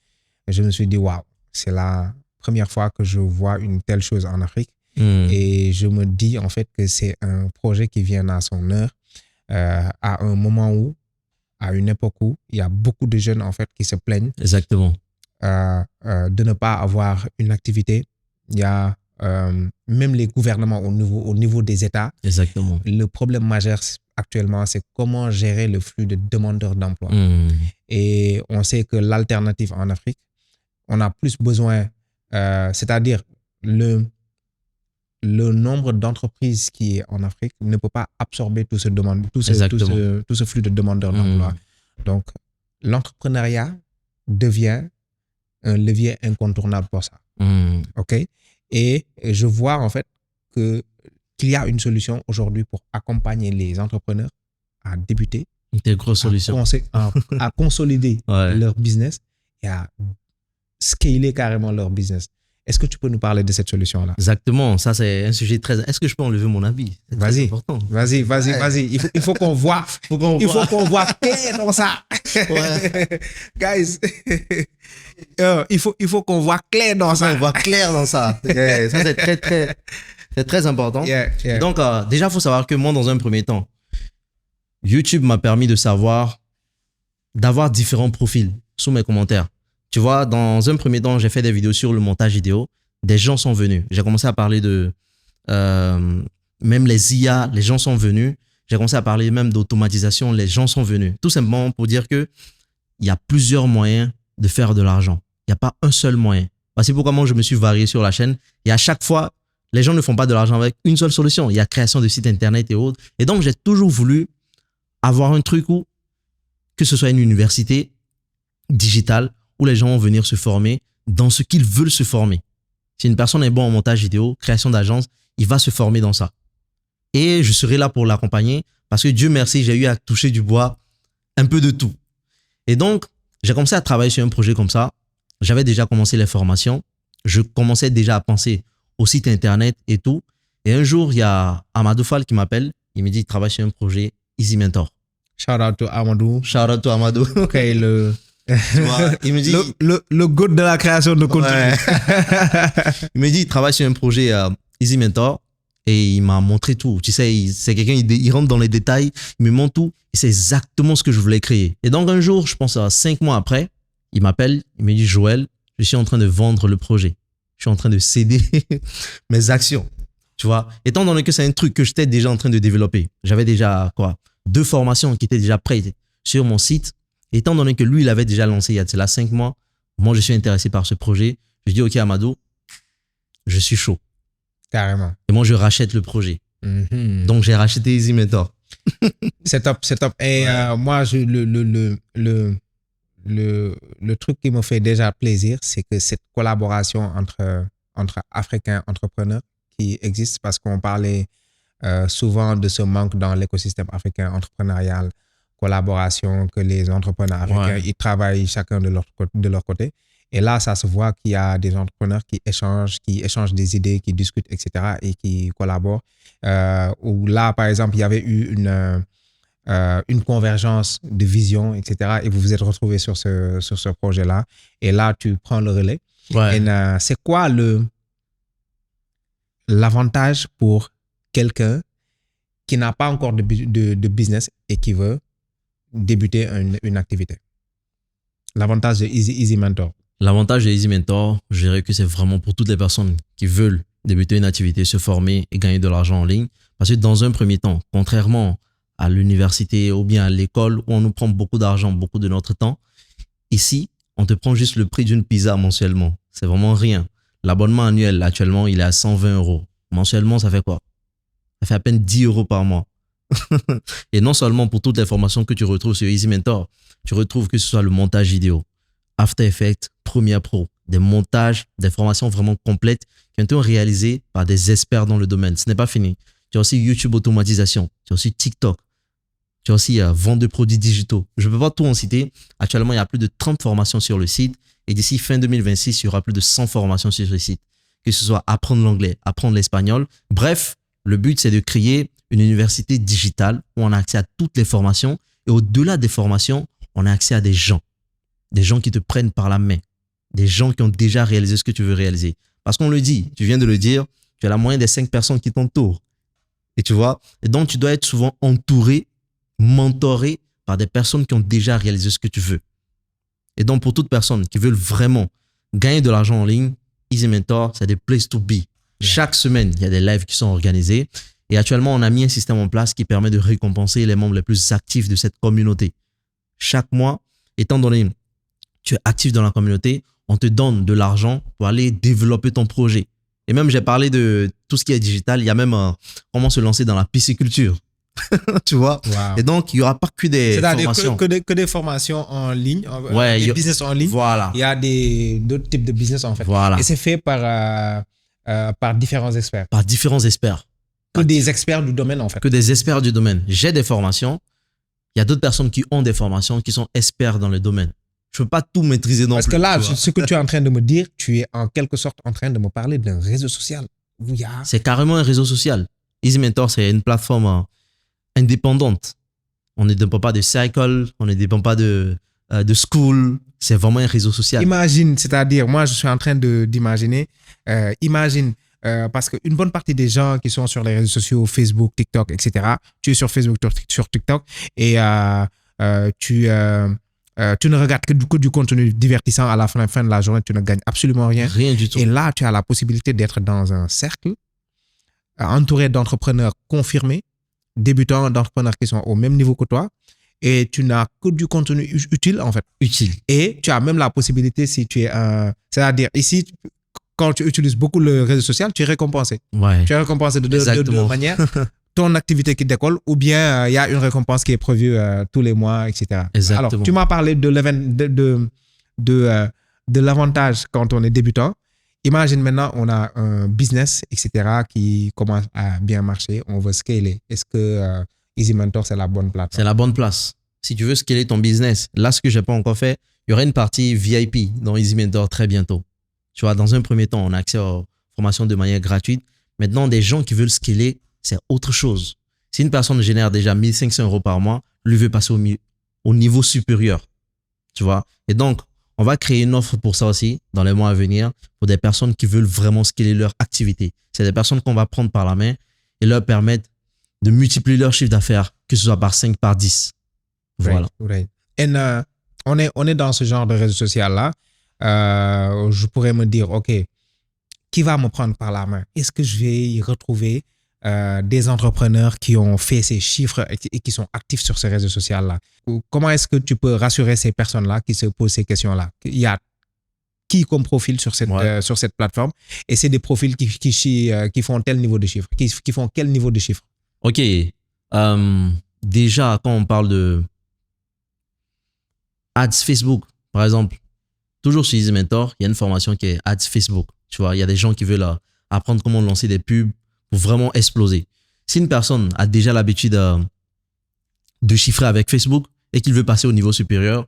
Speaker 4: je me suis dit, waouh, c'est la première fois que je vois une telle chose en Afrique. Et je me dis, en fait, que c'est un projet qui vient à son heure, à un moment où, à une époque où il y a beaucoup de jeunes, en fait, qui se plaignent.
Speaker 2: Exactement.
Speaker 4: De ne pas avoir une activité. Il y a même les gouvernements au niveau des États.
Speaker 2: Exactement.
Speaker 4: Le problème majeur actuellement, c'est comment gérer le flux de demandeurs d'emploi. Et on sait que l'alternative en Afrique, on a plus besoin, c'est-à-dire le nombre d'entreprises qui est en Afrique ne peut pas absorber tout ce flux de demandeurs d'emploi. Donc, l'entrepreneuriat devient un levier incontournable pour ça. OK? Et je vois en fait qu'il y a une solution aujourd'hui pour accompagner les entrepreneurs à débuter,
Speaker 2: des grosses solutions,
Speaker 4: à consolider leur business et à scaler carrément leur business. Est-ce que tu peux nous parler de cette solution-là?
Speaker 2: Exactement. Ça, c'est un sujet très... Est-ce que je peux enlever mon habit?
Speaker 4: Vas-y. Vas-y. Il faut qu'on voit. Il faut qu'on voit clair dans ça. Guys, il faut qu'on voit clair dans ça.
Speaker 2: On voit clair dans ça. Ça, c'est très important. Donc, déjà, il faut savoir que moi, dans un premier temps, YouTube m'a permis d'avoir différents profils sous mes commentaires. Tu vois, dans un premier temps, j'ai fait des vidéos sur le montage vidéo. Des gens sont venus. J'ai commencé à parler de même les IA, les gens sont venus. J'ai commencé à parler même d'automatisation, les gens sont venus. Tout simplement pour dire qu'il y a plusieurs moyens de faire de l'argent. Il n'y a pas un seul moyen. C'est pourquoi moi, je me suis varié sur la chaîne. Et à chaque fois, les gens ne font pas de l'argent avec une seule solution. Il y a création de sites internet et autres. Et donc, j'ai toujours voulu avoir un truc où, que ce soit une université, digital où les gens vont venir se former dans ce qu'ils veulent se former. Si une personne est bonne en montage vidéo, création d'agence, il va se former dans ça. Et je serai là pour l'accompagner parce que Dieu merci, j'ai eu à toucher du bois un peu de tout. Et donc, j'ai commencé à travailler sur un projet comme ça. J'avais déjà commencé les formations. Je commençais déjà à penser au site internet et tout. Et un jour, il y a Amadou Fall qui m'appelle. Il me dit, il travaille sur un projet Easy Mentor.
Speaker 4: Shout out to Amadou.
Speaker 2: Shout out to Amadou.
Speaker 4: Ok,
Speaker 2: Tu vois, il me dit,
Speaker 4: le goût de la création de contenu.
Speaker 2: Ouais. Il me dit, il travaille sur un projet Easy Mentor et il m'a montré tout. Tu sais, c'est quelqu'un, il rentre dans les détails, il me montre tout et c'est exactement ce que je voulais créer. Et donc un jour, je pense à 5 mois après, il m'appelle, il me dit, Joël, je suis en train de vendre le projet. Je suis en train de céder mes actions. Tu vois, étant donné que c'est un truc que j'étais déjà en train de développer, j'avais déjà 2 formations qui étaient déjà prêtes sur mon site. Étant donné que lui, il avait déjà lancé il y a de cela 5 mois, moi, je suis intéressé par ce projet. Je dis, OK, Amadou, je suis chaud.
Speaker 4: Carrément.
Speaker 2: Et moi, je rachète le projet. Donc, j'ai racheté Easy Mentor.
Speaker 4: C'est top, c'est top. Et moi, le truc qui me fait déjà plaisir, c'est que cette collaboration entre Africains entrepreneurs qui existe, parce qu'on parlait souvent de ce manque dans l'écosystème africain entrepreneurial, collaboration, que les entrepreneurs africains, ils travaillent chacun de leur côté. Et là, ça se voit qu'il y a des entrepreneurs qui échangent des idées, qui discutent, etc. et qui collaborent. Où là, par exemple, il y avait eu une convergence de vision, etc. Et vous vous êtes retrouvés sur ce projet-là. Et là, tu prends le relais.
Speaker 2: Ouais.
Speaker 4: Et c'est quoi l'avantage pour quelqu'un qui n'a pas encore de business et qui veut débuter une activité? L'avantage de Easy Mentor.
Speaker 2: L'avantage de Easy Mentor, je dirais que c'est vraiment pour toutes les personnes qui veulent débuter une activité, se former et gagner de l'argent en ligne. Parce que dans un premier temps, contrairement à l'université ou bien à l'école où on nous prend beaucoup d'argent, beaucoup de notre temps, ici, on te prend juste le prix d'une pizza mensuellement. C'est vraiment rien. L'abonnement annuel, actuellement, il est à 120 €. Mensuellement, ça fait quoi? Ça fait à peine 10 € par mois. Et non seulement pour toutes les formations que tu retrouves sur Easy Mentor, tu retrouves que ce soit le montage vidéo, After Effects, Premiere Pro, des montages, des formations vraiment complètes qui ont été réalisées par des experts dans le domaine. Ce n'est pas fini. Tu as aussi YouTube automatisation, tu as aussi TikTok, tu as aussi vente de produits digitaux. Je ne peux pas tout en citer. Actuellement, il y a plus de 30 formations sur le site et d'ici fin 2026, il y aura plus de 100 formations sur le site. Que ce soit apprendre l'anglais, apprendre l'espagnol. Bref, le but, c'est de créer une université digitale où on a accès à toutes les formations et au-delà des formations, on a accès à des gens qui te prennent par la main, des gens qui ont déjà réalisé ce que tu veux réaliser. Parce qu'on le dit, tu viens de le dire, tu as la moyenne des 5 personnes qui t'entourent. Et tu vois, et donc tu dois être souvent entouré, mentoré par des personnes qui ont déjà réalisé ce que tu veux. Et donc pour toute personne qui veut vraiment gagner de l'argent en ligne, Easy Mentor, c'est des places to be. Chaque semaine, il y a des lives qui sont organisés. Et actuellement, on a mis un système en place qui permet de récompenser les membres les plus actifs de cette communauté. Chaque mois, étant donné que tu es actif dans la communauté, on te donne de l'argent pour aller développer ton projet. Et même, j'ai parlé de tout ce qui est digital. Il y a même comment se lancer dans la pisciculture. Tu vois?
Speaker 4: Wow.
Speaker 2: Et donc, il n'y aura pas que des formations.
Speaker 4: Que des formations en ligne,
Speaker 2: Ouais,
Speaker 4: des business en ligne.
Speaker 2: Voilà.
Speaker 4: Il y a d'autres types de business en fait.
Speaker 2: Voilà.
Speaker 4: Et c'est fait par différents experts.
Speaker 2: Par différents experts.
Speaker 4: Que des experts du domaine en fait.
Speaker 2: Que des experts du domaine. J'ai des formations. Il y a d'autres personnes qui ont des formations, qui sont experts dans le domaine. Je ne peux pas tout maîtriser non plus.
Speaker 4: Parce que là, ce que tu es en train de me dire, tu es en quelque sorte en train de me parler d'un réseau social.
Speaker 2: C'est carrément un réseau social. Easy Mentor, c'est une plateforme indépendante. On ne dépend pas de Cycle, on ne dépend pas de School. C'est vraiment un réseau social.
Speaker 4: Imagine, c'est-à-dire, moi, je suis en train d'imaginer, parce qu'une bonne partie des gens qui sont sur les réseaux sociaux, Facebook, TikTok, etc., tu es sur Facebook, sur TikTok, et tu ne regardes que du contenu divertissant à la fin de la journée, tu ne gagnes absolument rien.
Speaker 2: Rien du tout.
Speaker 4: Et là, tu as la possibilité d'être dans un cercle entouré d'entrepreneurs confirmés, débutants, d'entrepreneurs qui sont au même niveau que toi, et tu n'as que du contenu utile en fait.
Speaker 2: Utile.
Speaker 4: Et tu as même la possibilité, si tu es c'est-à-dire ici, quand tu utilises beaucoup le réseau social, tu es récompensé.
Speaker 2: Ouais.
Speaker 4: Tu es récompensé de deux manières. ton activité qui décolle ou bien il y a une récompense qui est prévue tous les mois, etc.
Speaker 2: Exactement.
Speaker 4: Alors, tu m'as parlé de l'avantage quand on est débutant. Imagine maintenant, on a un business, etc., qui commence à bien marcher. On veut scaler. Est-ce que Easy Mentor, c'est la bonne plateforme?
Speaker 2: C'est la bonne place. Si tu veux scaler ton business, là, ce que je n'ai pas encore fait, il y aura une partie VIP dans Easy Mentor très bientôt. Tu vois, dans un premier temps, on a accès aux formations de manière gratuite. Maintenant, des gens qui veulent scaler, c'est autre chose. Si une personne génère déjà 1 500 € par mois, lui veut passer au niveau supérieur. Tu vois? Et donc, on va créer une offre pour ça aussi dans les mois à venir pour des personnes qui veulent vraiment scaler leur activité. C'est des personnes qu'on va prendre par la main et leur permettre de multiplier leur chiffre d'affaires, que ce soit par 5, par 10. Voilà.
Speaker 4: Right. Et on est dans ce genre de réseau social-là. Je pourrais me dire, OK, qui va me prendre par la main? Est-ce que je vais y retrouver des entrepreneurs qui ont fait ces chiffres et qui sont actifs sur ces réseaux sociaux-là? Comment est-ce que tu peux rassurer ces personnes-là qui se posent ces questions-là? Il y a qui comme profil sur cette plateforme? Et c'est des profils qui font tel niveau de chiffre, qui font quel niveau de chiffre?
Speaker 2: OK. Déjà, quand on parle de ads Facebook, par exemple, toujours sur Easy Mentor, il y a une formation qui est ads Facebook. Tu vois, il y a des gens qui veulent apprendre comment lancer des pubs pour vraiment exploser. Si une personne a déjà l'habitude de chiffrer avec Facebook et qu'il veut passer au niveau supérieur,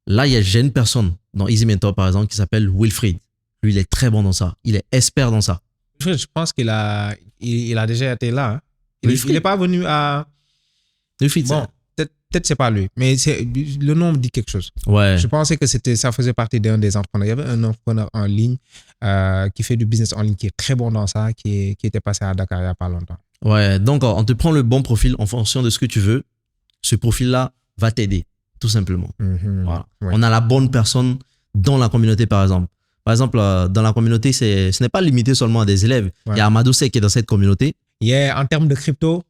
Speaker 2: là, j'ai une personne dans Easy Mentor, par exemple, qui s'appelle Wilfried. Lui, il est très bon dans ça. Il est expert dans ça.
Speaker 4: Je pense qu'il a déjà été là. Hein. Il n'est pas venu à...
Speaker 2: Wilfried,
Speaker 4: bon, peut-être c'est pas lui, mais le nom me dit quelque chose.
Speaker 2: Ouais.
Speaker 4: Je pensais que ça faisait partie d'un des entrepreneurs. Il y avait un entrepreneur en ligne qui fait du business en ligne, qui est très bon dans ça, qui était passé à Dakar il n'y a pas longtemps.
Speaker 2: Ouais, donc on te prend le bon profil en fonction de ce que tu veux. Ce profil-là va t'aider, tout simplement. Voilà.
Speaker 4: Ouais.
Speaker 2: On a la bonne personne dans la communauté, par exemple. Par exemple, dans la communauté, ce n'est pas limité seulement à des élèves. Ouais. Il y a Amadou Sek qui est dans cette communauté.
Speaker 4: En termes de crypto,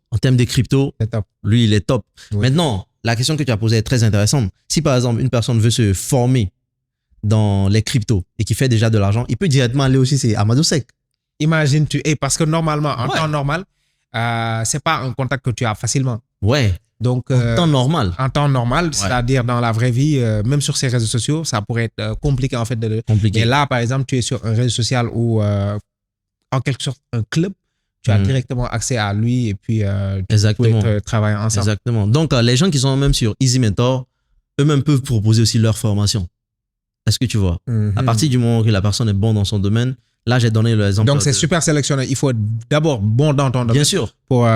Speaker 2: lui, il est top.
Speaker 4: Ouais.
Speaker 2: Maintenant, la question que tu as posée est très intéressante. Si, par exemple, une personne veut se former dans les cryptos et qui fait déjà de l'argent, il peut directement aller aussi, c'est Amadou Sek.
Speaker 4: Imagine, parce que normalement, en temps normal, c'est pas un contact que tu as facilement.
Speaker 2: Ouais.
Speaker 4: Donc,
Speaker 2: en temps normal.
Speaker 4: En temps normal, c'est-à-dire dans la vraie vie, même sur ces réseaux sociaux, ça pourrait être compliqué en fait.
Speaker 2: Compliqué.
Speaker 4: Et là, par exemple, tu es sur un réseau social où, en quelque sorte, un club, tu as directement accès à lui et puis tu peux travailler ensemble.
Speaker 2: Exactement. Donc, les gens qui sont même sur Easy Mentor, eux-mêmes peuvent proposer aussi leur formation. Est-ce que tu vois? À partir du moment que la personne est bonne dans son domaine, là, j'ai donné l'exemple.
Speaker 4: Donc, c'est super sélectionné. Il faut être d'abord bon dans ton domaine.
Speaker 2: Bien sûr.
Speaker 4: Pour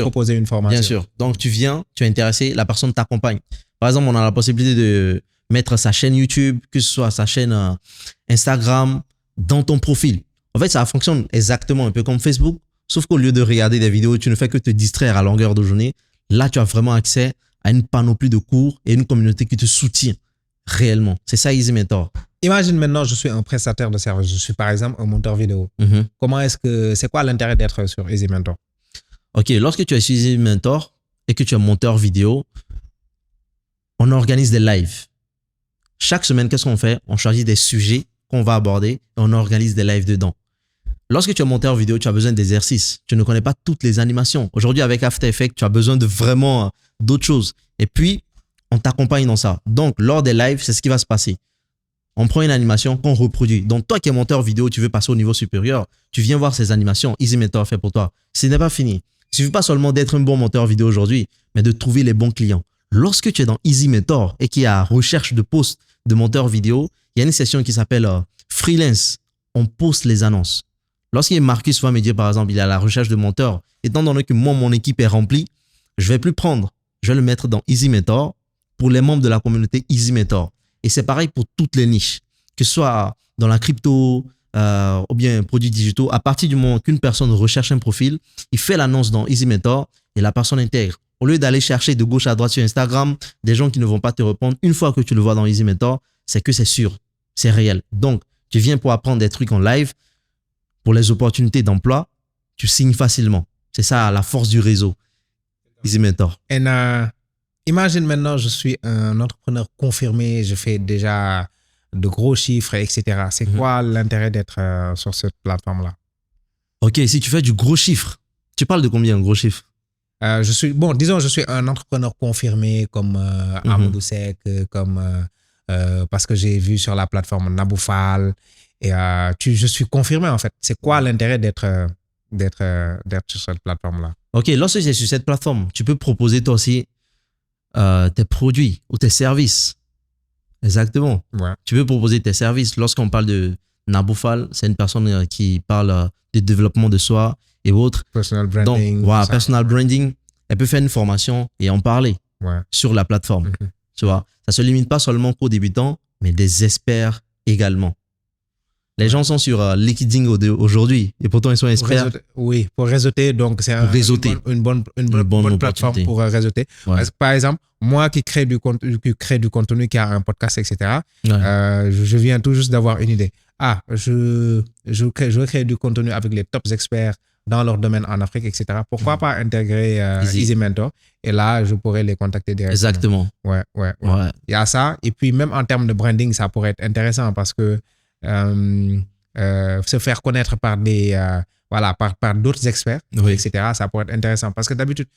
Speaker 4: proposer une formation.
Speaker 2: Bien sûr. Donc, tu viens, tu es intéressé, la personne t'accompagne. Par exemple, on a la possibilité de mettre sa chaîne YouTube, que ce soit sa chaîne Instagram, dans ton profil. En fait, ça fonctionne exactement un peu comme Facebook, sauf qu'au lieu de regarder des vidéos, tu ne fais que te distraire à longueur de journée. Là, tu as vraiment accès à une panoplie de cours et une communauté qui te soutient réellement. C'est ça, Easy Mentor.
Speaker 4: Imagine maintenant, je suis un prestataire de service. Je suis par exemple un monteur vidéo. C'est quoi l'intérêt d'être sur Easy Mentor?
Speaker 2: Ok, lorsque tu es sur Easy Mentor et que tu es monteur vidéo, on organise des lives. Chaque semaine, qu'est-ce qu'on fait? On choisit des sujets qu'on va aborder et on organise des lives dedans. Lorsque tu es monteur vidéo, tu as besoin d'exercices. Tu ne connais pas toutes les animations. Aujourd'hui, avec After Effects, tu as besoin de vraiment d'autres choses. Et puis, on t'accompagne dans ça. Donc, lors des lives, c'est ce qui va se passer. On prend une animation qu'on reproduit. Donc, toi qui es monteur vidéo, tu veux passer au niveau supérieur, tu viens voir ces animations. Easy Mentor fait pour toi. Ce n'est pas fini. Il ne suffit pas seulement d'être un bon monteur vidéo aujourd'hui, mais de trouver les bons clients. Lorsque tu es dans Easy Mentor et qu'il y a recherche de postes de monteur vidéo, il y a une session qui s'appelle Freelance. On poste les annonces. Lorsqu'il Marcus va me dire, par exemple, il est à la recherche de monteur, étant donné que moi, mon équipe est remplie, je ne vais plus prendre. Je vais le mettre dans Easy Mentor pour les membres de la communauté Easy Mentor. Et c'est pareil pour toutes les niches, que ce soit dans la crypto ou bien produits digitaux. À partir du moment qu'une personne recherche un profil, il fait l'annonce dans Easy Mentor et la personne intègre. Au lieu d'aller chercher de gauche à droite sur Instagram, des gens qui ne vont pas te répondre, une fois que tu le vois dans Easy Mentor, c'est que c'est sûr, c'est réel. Donc, tu viens pour apprendre des trucs en live. Pour les opportunités d'emploi, tu signes facilement. C'est ça la force du réseau. Easy Mentor.
Speaker 4: Et imagine maintenant, je suis un entrepreneur confirmé, je fais déjà de gros chiffres, etc. C'est quoi l'intérêt d'être sur cette plateforme-là?
Speaker 2: Ok, si tu fais du gros chiffre, Tu parles de combien, gros chiffre?
Speaker 4: Disons, je suis un entrepreneur confirmé comme Amadou Seck, parce que j'ai vu sur la plateforme Naboufal. Et je suis confirmé, en fait. C'est quoi l'intérêt d'être sur cette plateforme-là?
Speaker 2: Ok, lorsque tu es sur cette plateforme, tu peux proposer toi aussi tes produits ou tes services. Exactement.
Speaker 4: Ouais.
Speaker 2: Tu peux proposer tes services. Lorsqu'on parle de Naboufal, c'est une personne qui parle de développement de soi et autres.
Speaker 4: Personal branding.
Speaker 2: Donc, voilà, personal branding. Elle peut faire une formation et en parler sur la plateforme. Tu vois, ça se limite pas seulement qu'aux débutants, mais des experts également. Les gens sont sur LinkedIn aujourd'hui et pourtant ils sont experts.
Speaker 4: Pour réseauter, donc c'est une bonne plateforme pour réseauter.
Speaker 2: Ouais.
Speaker 4: Par exemple, moi qui crée du contenu, qui a un podcast, etc., je viens tout juste d'avoir une idée. Je veux créer du contenu avec les tops experts dans leur domaine en Afrique, etc. Pourquoi pas intégrer Easy Mentor? Et là, je pourrais les contacter directement.
Speaker 2: Exactement.
Speaker 4: Ouais. Il y a ça. Et puis, même en termes de branding, ça pourrait être intéressant parce que se faire connaître par par d'autres experts, etc., ça pourrait être intéressant. Parce que d'habitude,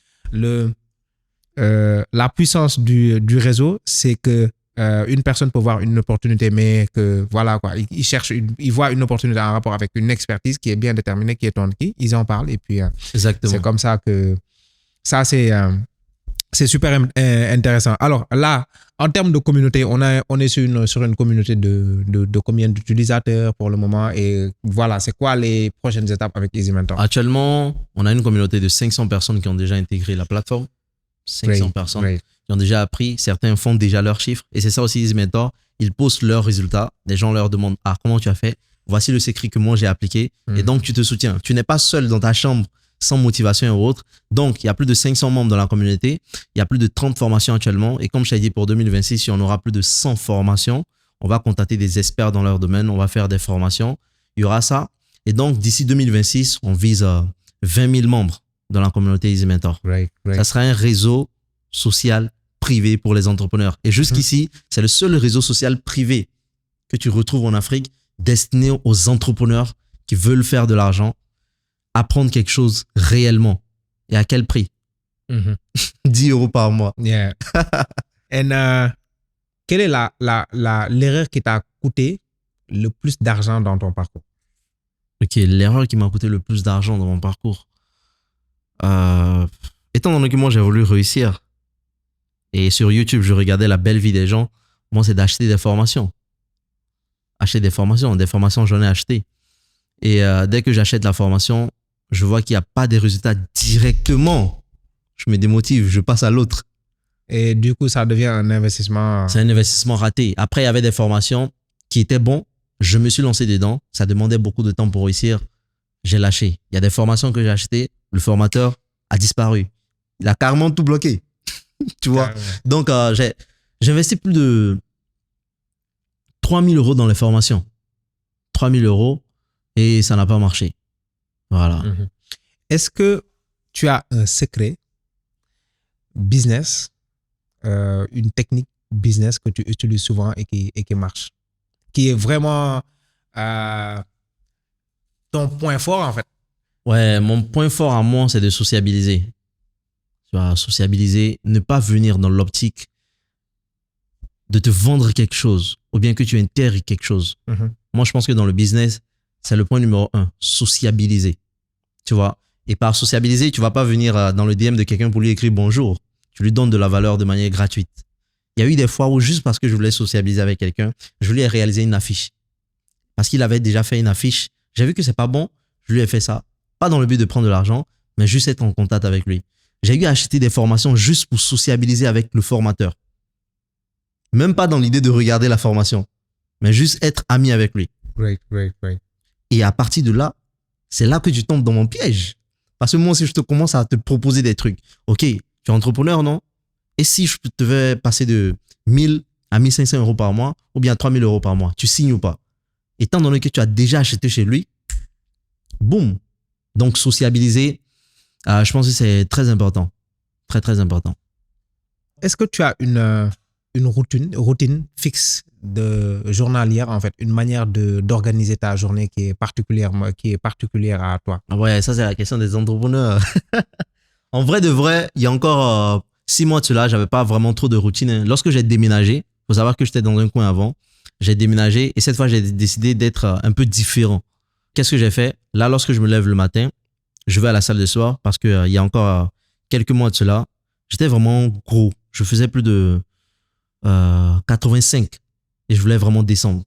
Speaker 4: la puissance du réseau, c'est que une personne peut voir une opportunité, mais que il voit une opportunité en rapport avec une expertise qui est bien déterminée, qui est turnkey, ils en parlent et puis c'est comme ça que ça c'est super intéressant. Alors là, en termes de communauté, on est sur une communauté de combien d'utilisateurs pour le moment et voilà, c'est quoi les prochaines étapes avec Easy Mentor?
Speaker 2: Actuellement, on a une communauté de 500 personnes qui ont déjà intégré la plateforme. 500 personnes qui ont déjà appris, certains font déjà leurs chiffres et c'est ça aussi Easy Mentor, ils postent leurs résultats, les gens leur demandent comment tu as fait, voici le secret que moi j'ai appliqué et donc tu te soutiens, tu n'es pas seul dans ta chambre sans motivation et autres, donc il y a plus de 500 membres dans la communauté, il y a plus de 30 formations actuellement et comme je t'ai dit pour 2026, si on aura plus de 100 formations, on va contacter des experts dans leur domaine, on va faire des formations, il y aura ça et donc d'ici 2026, on vise 20 000 membres dans la communauté Easy Mentor. Ça sera un réseau social privé pour les entrepreneurs. Et jusqu'ici, c'est le seul réseau social privé que tu retrouves en Afrique destiné aux entrepreneurs qui veulent faire de l'argent, apprendre quelque chose réellement. Et à quel prix? 10 € par mois.
Speaker 4: Yeah. Et quelle est l'erreur qui t'a coûté le plus d'argent dans ton parcours?
Speaker 2: Ok, l'erreur qui m'a coûté le plus d'argent dans mon parcours. Étant donné que moi, j'ai voulu réussir et sur YouTube, je regardais la belle vie des gens, moi, c'est d'acheter des formations. Acheter des formations, j'en ai acheté. Et dès que j'achète la formation, je vois qu'il n'y a pas de résultats directement. Je me démotive, je passe à l'autre.
Speaker 4: Et du coup, ça devient un investissement.
Speaker 2: C'est un investissement raté. Après, il y avait des formations qui étaient bonnes. Je me suis lancé dedans. Ça demandait beaucoup de temps pour réussir. J'ai lâché. Il y a des formations que j'ai achetées. Le formateur a disparu. Il a carrément tout bloqué. Tu vois. Donc, j'ai investi plus de 3 000 € dans les formations. 3 000 € et ça n'a pas marché. Voilà.
Speaker 4: Est-ce que tu as un secret business, une technique business que tu utilises souvent et qui marche, qui est vraiment ton point fort en fait?
Speaker 2: Ouais, mon point fort à moi, c'est de sociabiliser. Tu vas sociabiliser, ne pas venir dans l'optique de te vendre quelque chose ou bien que tu intègres quelque chose. Moi, je pense que dans le business, c'est le point numéro 1, sociabiliser. Tu vois? Et par sociabiliser, tu vas pas venir dans le DM de quelqu'un pour lui écrire bonjour. Tu lui donnes de la valeur de manière gratuite. Il y a eu des fois où juste parce que je voulais sociabiliser avec quelqu'un, je lui ai réalisé une affiche. Parce qu'il avait déjà fait une affiche. J'ai vu que c'est pas bon, je lui ai fait ça. Pas dans le but de prendre de l'argent, mais juste être en contact avec lui. J'ai eu à acheter des formations juste pour sociabiliser avec le formateur. Même pas dans l'idée de regarder la formation, mais juste être ami avec lui.
Speaker 4: Great.
Speaker 2: Et à partir de là, c'est là que tu tombes dans mon piège. Parce que moi aussi, je te commence à te proposer des trucs. Ok, tu es entrepreneur, non? Et si je te vais passer de 1000 à 1500 € par mois ou bien 3000 € par mois, tu signes ou pas? Étant donné que tu as déjà acheté chez lui, boum. Donc, sociabiliser, je pense que c'est très important. Très, très important.
Speaker 4: Est-ce que tu as une routine fixe de journalière, en fait, une manière d'organiser ta journée qui est particulière à toi?
Speaker 2: Ouais, ça, c'est la question des entrepreneurs. En vrai de vrai, il y a encore 6 mois de cela, j'avais pas vraiment trop de routine. Lorsque j'ai déménagé, faut savoir que j'étais dans un coin avant, j'ai déménagé et cette fois, j'ai décidé d'être un peu différent. Qu'est-ce que j'ai fait? Là, lorsque je me lève le matin, je vais à la salle de sport parce que il y a encore quelques mois de cela, j'étais vraiment gros. Je faisais plus de 85 et je voulais vraiment descendre.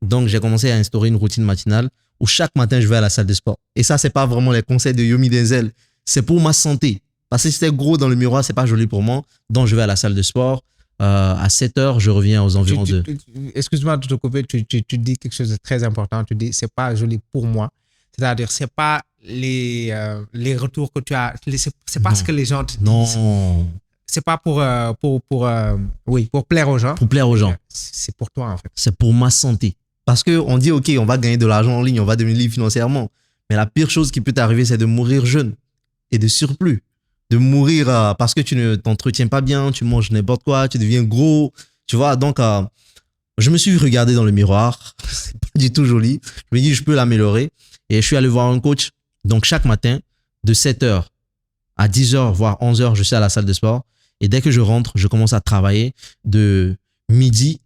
Speaker 2: Donc, j'ai commencé à instaurer une routine matinale où chaque matin, je vais à la salle de sport. Et ça, c'est pas vraiment les conseils de Yomi Denzel. C'est pour ma santé. Parce que si c'était gros dans le miroir, c'est pas joli pour moi. Donc, je vais à la salle de sport. À 7 heures, je reviens aux environs de...
Speaker 4: Excuse-moi de te couper, tu dis quelque chose de très important. Tu dis, c'est pas joli pour moi. C'est-à-dire, c'est pas les retours que tu as. C'est pas ce que les gens te disent.
Speaker 2: Non.
Speaker 4: C'est pas pour plaire aux gens.
Speaker 2: Pour plaire aux gens.
Speaker 4: C'est pour toi, en fait.
Speaker 2: C'est pour ma santé. Parce qu'on dit, OK, on va gagner de l'argent en ligne, on va devenir libre financièrement. Mais la pire chose qui peut t'arriver, c'est de mourir jeune et de surplus. De mourir parce que tu ne t'entretiens pas bien, tu manges n'importe quoi, tu deviens gros. Tu vois, donc, je me suis regardé dans le miroir. C'est pas du tout joli. Je me dis, je peux l'améliorer. Et je suis allé voir un coach. Donc, chaque matin, de 7h à 10h, voire 11h, je suis à la salle de sport. Et dès que je rentre, je commence à travailler de midi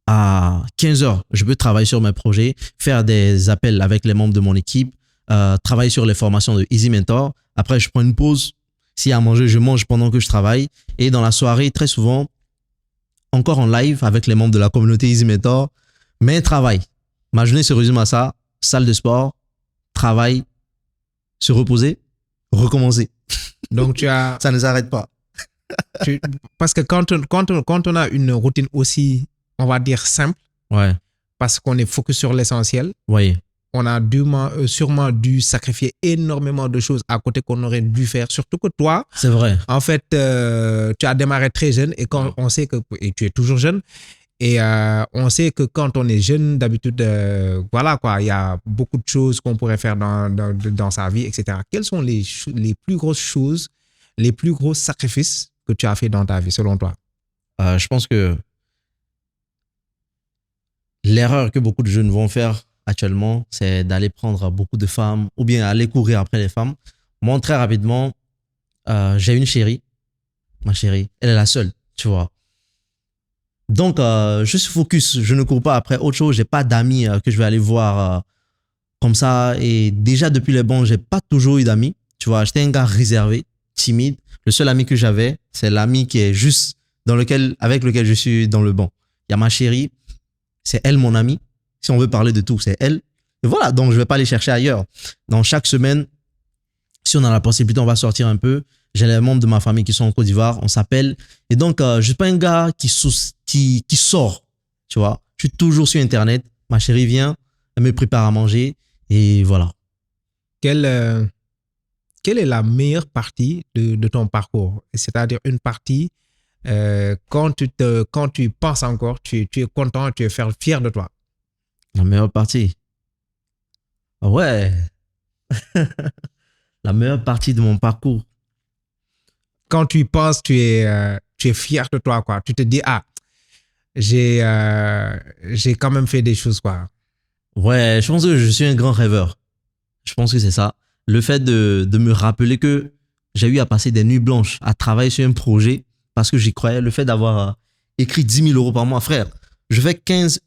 Speaker 2: à 15h. Je peux travailler sur mes projets, faire des appels avec les membres de mon équipe, travailler sur les formations de Easy Mentor. Après, je prends une pause. S'il y a à manger, je mange pendant que je travaille. Et dans la soirée, très souvent, encore en live avec les membres de la communauté Easy Mentor, mais travail. Ma journée se résume à ça. Salle de sport, travail, se reposer, recommencer.
Speaker 4: Donc,
Speaker 2: ça ne s'arrête pas.
Speaker 4: Parce que quand on a une routine aussi, on va dire, simple,
Speaker 2: ouais,
Speaker 4: parce qu'on est focus sur l'essentiel,
Speaker 2: oui,
Speaker 4: on a sûrement dû sacrifier énormément de choses à côté qu'on aurait dû faire. Surtout que toi,
Speaker 2: c'est vrai.
Speaker 4: En fait, tu as démarré très jeune et quand on sait et tu es toujours jeune. Et on sait que quand on est jeune, d'habitude, voilà quoi, il y a beaucoup de choses qu'on pourrait faire dans sa vie, etc. Quelles sont les plus grosses choses, les plus gros sacrifices que tu as fait dans ta vie, selon toi?
Speaker 2: Je pense que l'erreur que beaucoup de jeunes vont faire actuellement, c'est d'aller prendre beaucoup de femmes ou bien aller courir après les femmes. Moi, très rapidement, j'ai une chérie. Ma chérie, elle est la seule, tu vois. Donc, je suis focus. Je ne cours pas après autre chose. J'ai pas d'amis que je vais aller voir comme ça. Et déjà, depuis les bons, j'ai pas toujours eu d'amis. Tu vois, j'étais un gars réservé, timide. Le seul ami que j'avais, c'est l'ami qui est juste avec lequel je suis dans le banc. Il y a ma chérie. C'est elle, mon amie. Si on veut parler de tout, c'est elle. Et voilà, donc je vais pas aller chercher ailleurs. Dans chaque semaine, si on a la possibilité, on va sortir un peu. J'ai les membres de ma famille qui sont en Côte d'Ivoire, on s'appelle. Et donc, je suis pas un gars qui sort, tu vois. Je suis toujours sur Internet. Ma chérie vient, elle me prépare à manger et voilà.
Speaker 4: Quelle est la meilleure partie de ton parcours? C'est-à-dire une partie, quand tu penses encore, tu es content, tu es fier de toi.
Speaker 2: La meilleure partie? Ouais. La meilleure partie de mon parcours.
Speaker 4: Quand tu y penses, tu es fier de toi, quoi. Tu te dis, j'ai quand même fait des choses, quoi.
Speaker 2: Ouais, je pense que je suis un grand rêveur. Je pense que c'est ça. Le fait de me rappeler que j'ai eu à passer des nuits blanches à travailler sur un projet parce que j'y croyais. Le fait d'avoir écrit 10 000 euros par mois, frère, je fais 15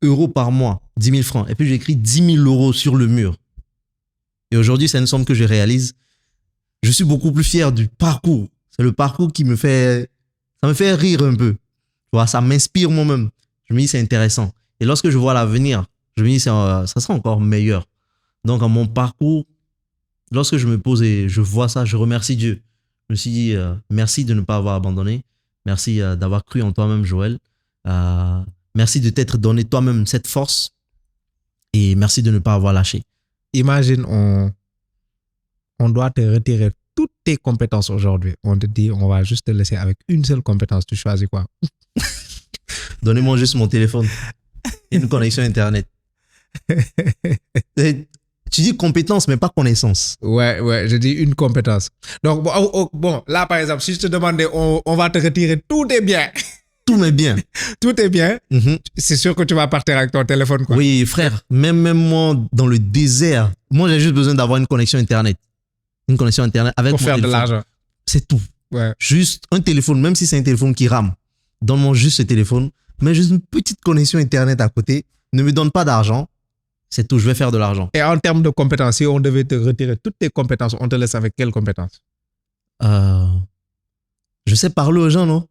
Speaker 2: euros par mois, 10 000 francs. Et puis j'ai écrit 10 000 euros sur le mur. Et aujourd'hui, c'est une somme que je réalise. Je suis beaucoup plus fier du parcours. C'est le parcours qui me fait rire un peu. Tu vois, ça m'inspire moi-même. Je me dis, c'est intéressant. Et lorsque je vois l'avenir, je me dis, ça sera encore meilleur. Donc, à mon parcours, lorsque je me pose et je vois ça, je remercie Dieu. Je me suis dit, merci de ne pas avoir abandonné. Merci d'avoir cru en toi-même, Joël. Merci de t'être donné toi-même cette force. Et merci de ne pas avoir lâché.
Speaker 4: Imagine, on doit te retirer toutes tes compétences aujourd'hui. On te dit, on va juste te laisser avec une seule compétence. Tu choisis quoi?
Speaker 2: Donnez-moi juste mon téléphone et une connexion Internet. Tu dis compétence, mais pas connaissance.
Speaker 4: Ouais, je dis une compétence. Donc, bon, là, par exemple, si je te demandais, on va te retirer tous tes biens.
Speaker 2: tous mes biens.
Speaker 4: Tout est bien. C'est sûr que tu vas partir avec ton téléphone, quoi.
Speaker 2: Oui, frère, même moi, dans le désert, moi, j'ai juste besoin d'avoir une connexion Internet. Une connexion Internet avec
Speaker 4: Pour
Speaker 2: mon
Speaker 4: faire
Speaker 2: téléphone.
Speaker 4: de l'argent.
Speaker 2: C'est tout.
Speaker 4: Ouais.
Speaker 2: Juste un téléphone, même si c'est un téléphone qui rame. Donne-moi juste ce téléphone, mais juste une petite connexion Internet à côté. Ne me donne pas d'argent. C'est tout, je vais faire de l'argent.
Speaker 4: Et en termes de compétences, si on devait te retirer toutes tes compétences, on te laisse avec quelles compétences?
Speaker 2: Je sais parler aux gens, non?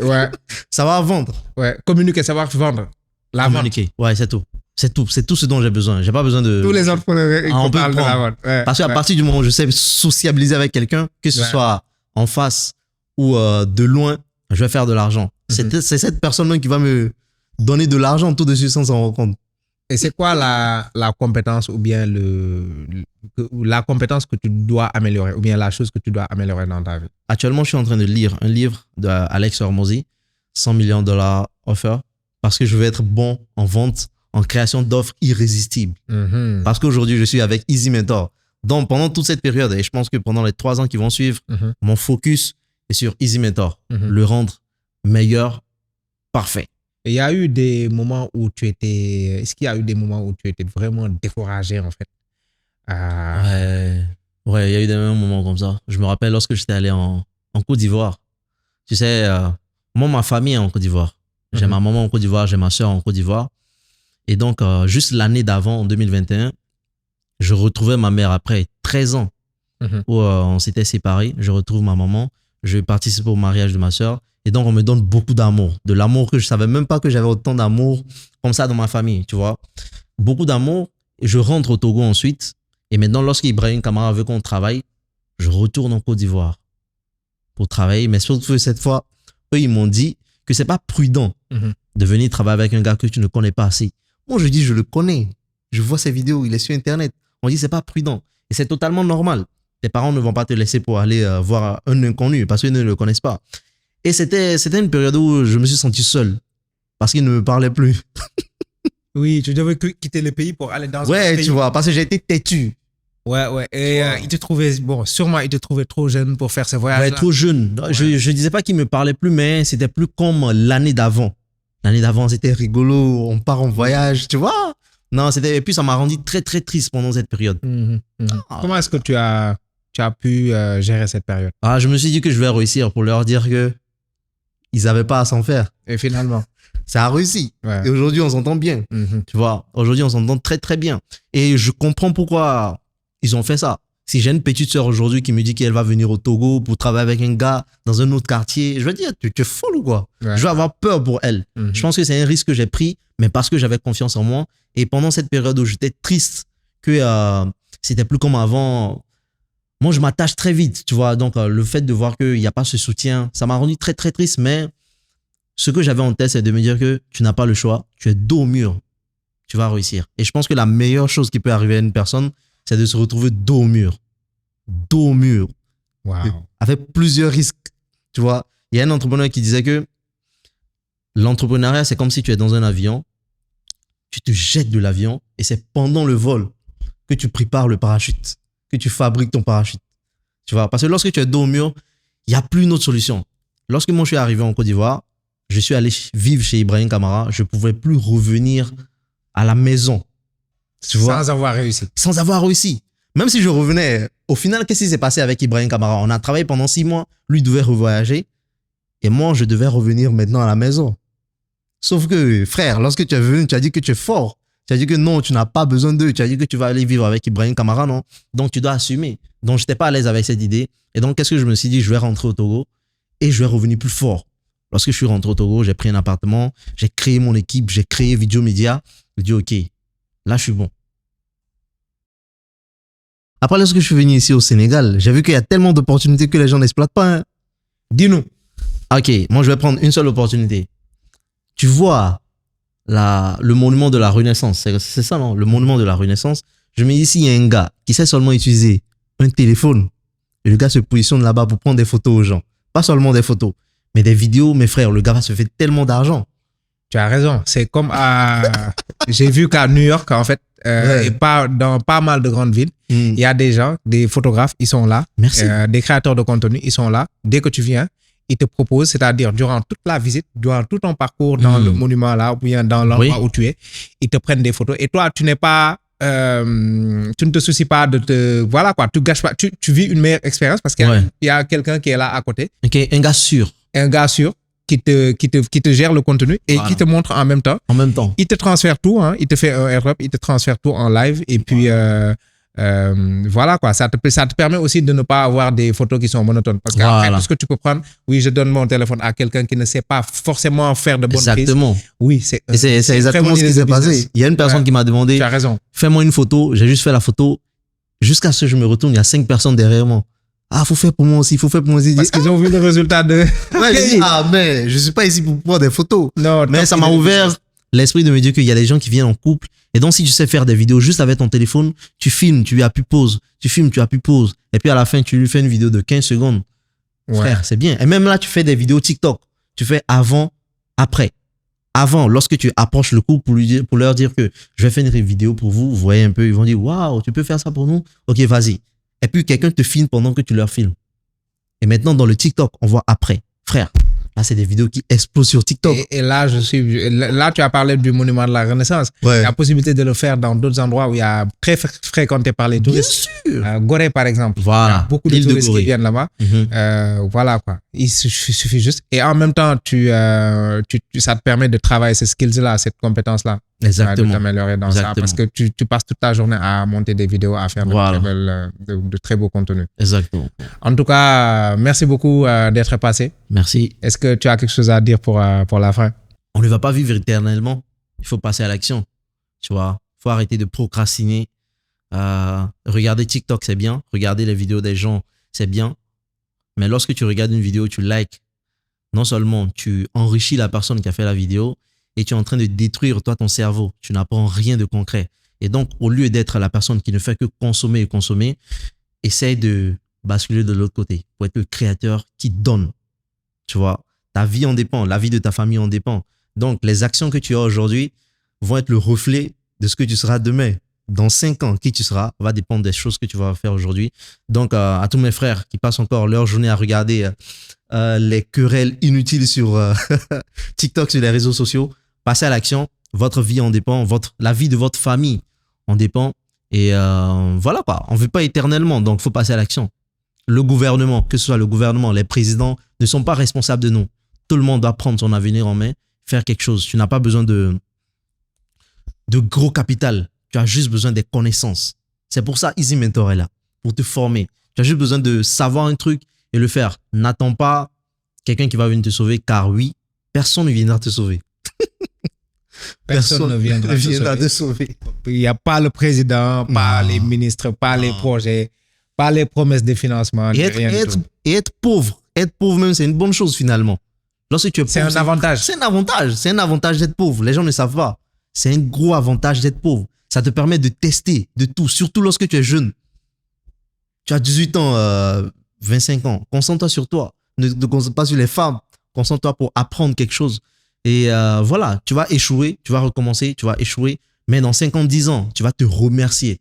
Speaker 4: Ouais.
Speaker 2: Ça va vendre.
Speaker 4: Ouais. Communiquer, savoir vendre. La vente.
Speaker 2: Communiquer. Ouais, c'est tout. C'est tout ce dont j'ai besoin. J'ai pas besoin de...
Speaker 4: Tous les entrepreneurs,
Speaker 2: on peut
Speaker 4: parlent de la
Speaker 2: prendre.
Speaker 4: vente. Ouais.
Speaker 2: Parce qu'à partir du moment où je sais sociabiliser avec quelqu'un, que ce soit en face ou de loin, je vais faire de l'argent. C'est cette personne qui va me donner de l'argent tout de suite sans s'en rendre compte.
Speaker 4: Et c'est quoi la compétence ou bien la compétence que tu dois améliorer ou bien la chose que tu dois améliorer dans ta vie?
Speaker 2: Actuellement, je suis en train de lire un livre d'Alex Hormozy, 100 millions de dollars offer, parce que je veux être bon en vente, en création d'offres irrésistibles. Parce qu'aujourd'hui, je suis avec Easy Mentor. Donc, pendant toute cette période, et je pense que pendant les 3 ans qui vont suivre, mon focus est sur Easy Mentor, le rendre meilleur, parfait.
Speaker 4: Il y a eu des moments où tu étais... Est-ce qu'il y a eu des moments où tu étais vraiment découragé, en fait?
Speaker 2: Ouais, il y a eu des moments comme ça. Je me rappelle lorsque j'étais allé en Côte d'Ivoire. Tu sais, moi, ma famille est en Côte d'Ivoire. J'ai ma maman en Côte d'Ivoire, j'ai ma soeur en Côte d'Ivoire. Et donc, juste l'année d'avant, en 2021, je retrouvais ma mère après 13 ans où on s'était séparés. Je retrouve ma maman. Je participe au mariage de ma soeur. Et donc, on me donne beaucoup d'amour. De l'amour que je savais même pas que j'avais autant d'amour comme ça dans ma famille, tu vois. Beaucoup d'amour. Et je rentre au Togo ensuite. Et maintenant, lorsqu'Ibrahim Kamara veut qu'on travaille, je retourne en Côte d'Ivoire pour travailler. Mais surtout, cette fois, eux, ils m'ont dit que c'est pas prudent de venir travailler avec un gars que tu ne connais pas assez. Moi, je dis, je le connais. Je vois ses vidéos, il est sur Internet. On dit, c'est pas prudent. Et c'est totalement normal. Tes parents ne vont pas te laisser pour aller voir un inconnu parce qu'ils ne le connaissent pas. Et c'était une période où je me suis senti seul parce qu'il ne me parlait plus.
Speaker 4: Oui, tu devais quitter le pays pour aller dans un pays.
Speaker 2: Ouais, tu vois, parce que j'ai été têtu.
Speaker 4: Ouais. Et il te trouvait, sûrement, il te trouvait trop jeune pour faire ce voyage.
Speaker 2: Ouais, trop jeune. Ouais. Je disais pas qu'il me parlait plus, mais c'était plus comme l'année d'avant. L'année d'avant, c'était rigolo, on part en voyage, tu vois. Non, et puis ça m'a rendu très, très triste pendant cette période.
Speaker 4: Comment est-ce que tu as pu gérer cette période?
Speaker 2: Je me suis dit que je vais réussir pour leur dire que ils n'avaient pas à s'en faire.
Speaker 4: Et finalement,
Speaker 2: ça a réussi.
Speaker 4: Ouais.
Speaker 2: Et aujourd'hui, on s'entend bien. Tu vois, aujourd'hui, on s'entend très, très bien. Et je comprends pourquoi ils ont fait ça. Si j'ai une petite sœur aujourd'hui qui me dit qu'elle va venir au Togo pour travailler avec un gars dans un autre quartier, je vais dire, tu es folle ou quoi? Je vais avoir peur pour elle. Je pense que c'est un risque que j'ai pris, mais parce que j'avais confiance en moi. Et pendant cette période où j'étais triste, que c'était plus comme avant, moi, je m'attache très vite, tu vois. Donc, le fait de voir qu'il n'y a pas ce soutien, ça m'a rendu très, très triste. Mais ce que j'avais en tête, c'est de me dire que tu n'as pas le choix. Tu es dos au mur. Tu vas réussir. Et je pense que la meilleure chose qui peut arriver à une personne, c'est de se retrouver dos au mur. Dos au mur.
Speaker 4: Wow.
Speaker 2: Avec plusieurs risques. Tu vois, il y a un entrepreneur qui disait que l'entrepreneuriat, c'est comme si tu es dans un avion, tu te jettes de l'avion et c'est pendant le vol que tu prépares le parachute, que tu fabriques ton parachute. Tu vois, parce que lorsque tu es dos au mur, il n'y a plus une autre solution. Lorsque moi je suis arrivé en Côte d'Ivoire, je suis allé vivre chez Ibrahim Kamara, je ne pouvais plus revenir à la maison. Tu vois?
Speaker 4: Sans avoir réussi.
Speaker 2: Sans avoir réussi. Même si je revenais, au final, qu'est-ce qui s'est passé avec Ibrahim Kamara? On a travaillé pendant 6 mois, lui devait revoyager et moi, je devais revenir maintenant à la maison. Sauf que, frère, lorsque tu es venu, tu as dit que tu es fort. Tu as dit que non, tu n'as pas besoin d'eux. Tu as dit que tu vas aller vivre avec Ibrahim Kamara, non? Donc, tu dois assumer. Donc, je n'étais pas à l'aise avec cette idée. Et donc, qu'est-ce que je me suis dit? Je vais rentrer au Togo et je vais revenir plus fort. Lorsque je suis rentré au Togo, j'ai pris un appartement, j'ai créé mon équipe, j'ai créé Video Media. J'ai dit, OK, là, je suis bon. Après, lorsque je suis venu ici au Sénégal, j'ai vu qu'il y a tellement d'opportunités que les gens n'exploitent pas. Hein.
Speaker 4: Dis-nous.
Speaker 2: OK, moi, je vais prendre une seule opportunité. Tu vois le monument de la Renaissance, c'est ça, non? Le monument de la Renaissance. Je me dis, ici, il y a un gars qui sait seulement utiliser un téléphone. Et le gars se positionne là-bas pour prendre des photos aux gens. Pas seulement des photos, mais des vidéos. Mes frères, le gars va se faire tellement d'argent.
Speaker 4: Tu as raison. C'est comme j'ai vu qu'à New York, en fait, et dans pas mal de grandes villes, il y a des gens, des photographes, ils sont là.
Speaker 2: Merci.
Speaker 4: Des créateurs de contenu, ils sont là. Dès que tu viens, il te propose, c'est-à-dire durant toute la visite, durant tout ton parcours dans le monument là, ou bien dans l'endroit où tu es, ils te prennent des photos. Et toi, tu n'es pas, tu ne te soucies pas de te, voilà quoi, tu gâches pas, tu vis une meilleure expérience parce qu'il y a quelqu'un qui est là à côté.
Speaker 2: Ok, un gars sûr.
Speaker 4: Un gars sûr qui te gère le contenu et qui te montre en même temps.
Speaker 2: En même temps.
Speaker 4: Il te transfère tout, hein, il te fait un airdrop, il te transfère tout en live et puis voilà quoi, ça te permet aussi de ne pas avoir des photos qui sont monotones parce qu'après tout ce que tu peux prendre, oui, je donne mon téléphone à quelqu'un qui ne sait pas forcément faire de bonnes prises.
Speaker 2: Exactement.
Speaker 4: Oui,
Speaker 2: c'est exactement ce qui s'est passé. Il y a une personne qui m'a demandé,
Speaker 4: tu as raison,
Speaker 2: fais-moi une photo, j'ai juste fait la photo, jusqu'à ce que je me retourne, il y a 5 personnes derrière moi. Ah, faut faire pour moi aussi, faut faire pour moi aussi.
Speaker 4: Parce qu'ils ont vu le résultat de...
Speaker 2: Ouais, j'ai dit, mais je suis pas ici pour prendre des photos.
Speaker 4: Non,
Speaker 2: mais ça m'a ouvert l'esprit de me dire qu'il y a des gens qui viennent en couple. Et donc, si tu sais faire des vidéos juste avec ton téléphone, tu filmes, tu appuies pause. Tu filmes, tu appuies pause. Et puis à la fin, tu lui fais une vidéo de 15 secondes. Ouais. Frère, c'est bien. Et même là, tu fais des vidéos TikTok. Tu fais avant, après. Avant, lorsque tu approches le couple pour leur dire que je vais faire une vidéo pour vous, vous voyez un peu, ils vont dire, waouh, tu peux faire ça pour nous? Ok, vas-y. Et puis, quelqu'un te filme pendant que tu leur filmes. Et maintenant, dans le TikTok, on voit après. Frère, là, c'est des vidéos qui explosent sur TikTok.
Speaker 4: Et là, là, tu as parlé du monument de la Renaissance. Ouais. Il y a la possibilité de le faire dans d'autres endroits où il y a très fréquenté par les touristes.
Speaker 2: Bien sûr.
Speaker 4: Gorée, par exemple.
Speaker 2: Voilà.
Speaker 4: Il y a beaucoup de touristes qui viennent là-bas. Voilà, quoi. Il suffit juste. Et en même temps, ça te permet de travailler ces skills-là, cette compétence-là.
Speaker 2: Exactement.
Speaker 4: De t'améliorer dans ça. Parce que tu passes toute ta journée à monter des vidéos, à faire de très beaux contenus.
Speaker 2: Exactement.
Speaker 4: En tout cas, merci beaucoup d'être passé.
Speaker 2: Merci.
Speaker 4: Est-ce que tu as quelque chose à dire pour la fin?
Speaker 2: On ne va pas vivre éternellement. Il faut passer à l'action. Tu vois, il faut arrêter de procrastiner. Regarder TikTok, c'est bien. Regarder les vidéos des gens, c'est bien. Mais lorsque tu regardes une vidéo, tu likes. Non seulement tu enrichis la personne qui a fait la vidéo, et tu es en train de détruire, toi, ton cerveau. Tu n'apprends rien de concret. Et donc, au lieu d'être la personne qui ne fait que consommer et consommer, essaye de basculer de l'autre côté pour être le créateur qui donne. Tu vois, ta vie en dépend, la vie de ta famille en dépend. Donc, les actions que tu as aujourd'hui vont être le reflet de ce que tu seras demain. Dans 5 ans, qui tu seras va dépendre des choses que tu vas faire aujourd'hui. Donc, à tous mes frères qui passent encore leur journée à regarder les querelles inutiles sur TikTok, sur les réseaux sociaux, passez à l'action, votre vie en dépend, la vie de votre famille en dépend. Et voilà quoi, on ne vit pas éternellement, donc il faut passer à l'action. Le gouvernement, que ce soit le gouvernement, les présidents, ne sont pas responsables de nous. Tout le monde doit prendre son avenir en main, faire quelque chose. Tu n'as pas besoin de gros capital, tu as juste besoin des connaissances. C'est pour ça Easy Mentor est là, pour te former. Tu as juste besoin de savoir un truc et le faire. N'attends pas quelqu'un qui va venir te sauver, car oui, personne ne viendra te sauver.
Speaker 4: Personne ne viendra te sauver. Il n'y a pas le président, pas les ministres, pas les projets, pas les promesses de financement.
Speaker 2: Et être pauvre. Être pauvre même, c'est une bonne chose finalement. Lorsque tu es pauvre,
Speaker 4: c'est un avantage.
Speaker 2: C'est un avantage. C'est un avantage d'être pauvre. Les gens ne savent pas. C'est un gros avantage d'être pauvre. Ça te permet de tester de tout, surtout lorsque tu es jeune. Tu as 18 ans, 25 ans. Concentre-toi sur toi. Ne te concentre pas sur les femmes. Concentre-toi pour apprendre quelque chose. Et voilà, tu vas échouer, tu vas recommencer, tu vas échouer. Mais dans 5 ans, 10 ans, tu vas te remercier.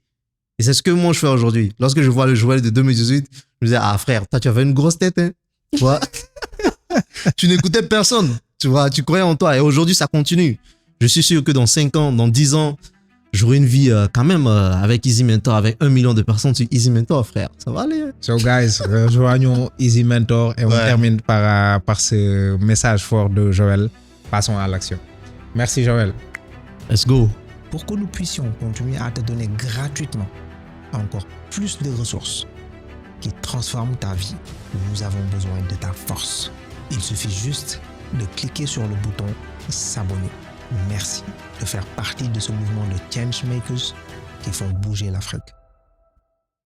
Speaker 2: Et c'est ce que moi je fais aujourd'hui. Lorsque je vois le Joël de 2018, je me disais, ah frère, toi tu avais une grosse tête, hein. Tu vois, tu n'écoutais personne. Tu vois, tu croyais en toi. Et aujourd'hui, ça continue. Je suis sûr que dans 5 ans, dans 10 ans, j'aurai une vie quand même avec Easy Mentor, avec 1 million de personnes sur Easy Mentor, frère. Ça va aller. Hein?
Speaker 4: So guys, rejoignons Easy Mentor et on termine par ce message fort de Joël. Passons à l'action. Merci Joël.
Speaker 2: Let's go.
Speaker 1: Pour que nous puissions continuer à te donner gratuitement encore plus de ressources qui transforment ta vie, nous avons besoin de ta force. Il suffit juste de cliquer sur le bouton s'abonner. Merci de faire partie de ce mouvement de changemakers qui font bouger l'Afrique.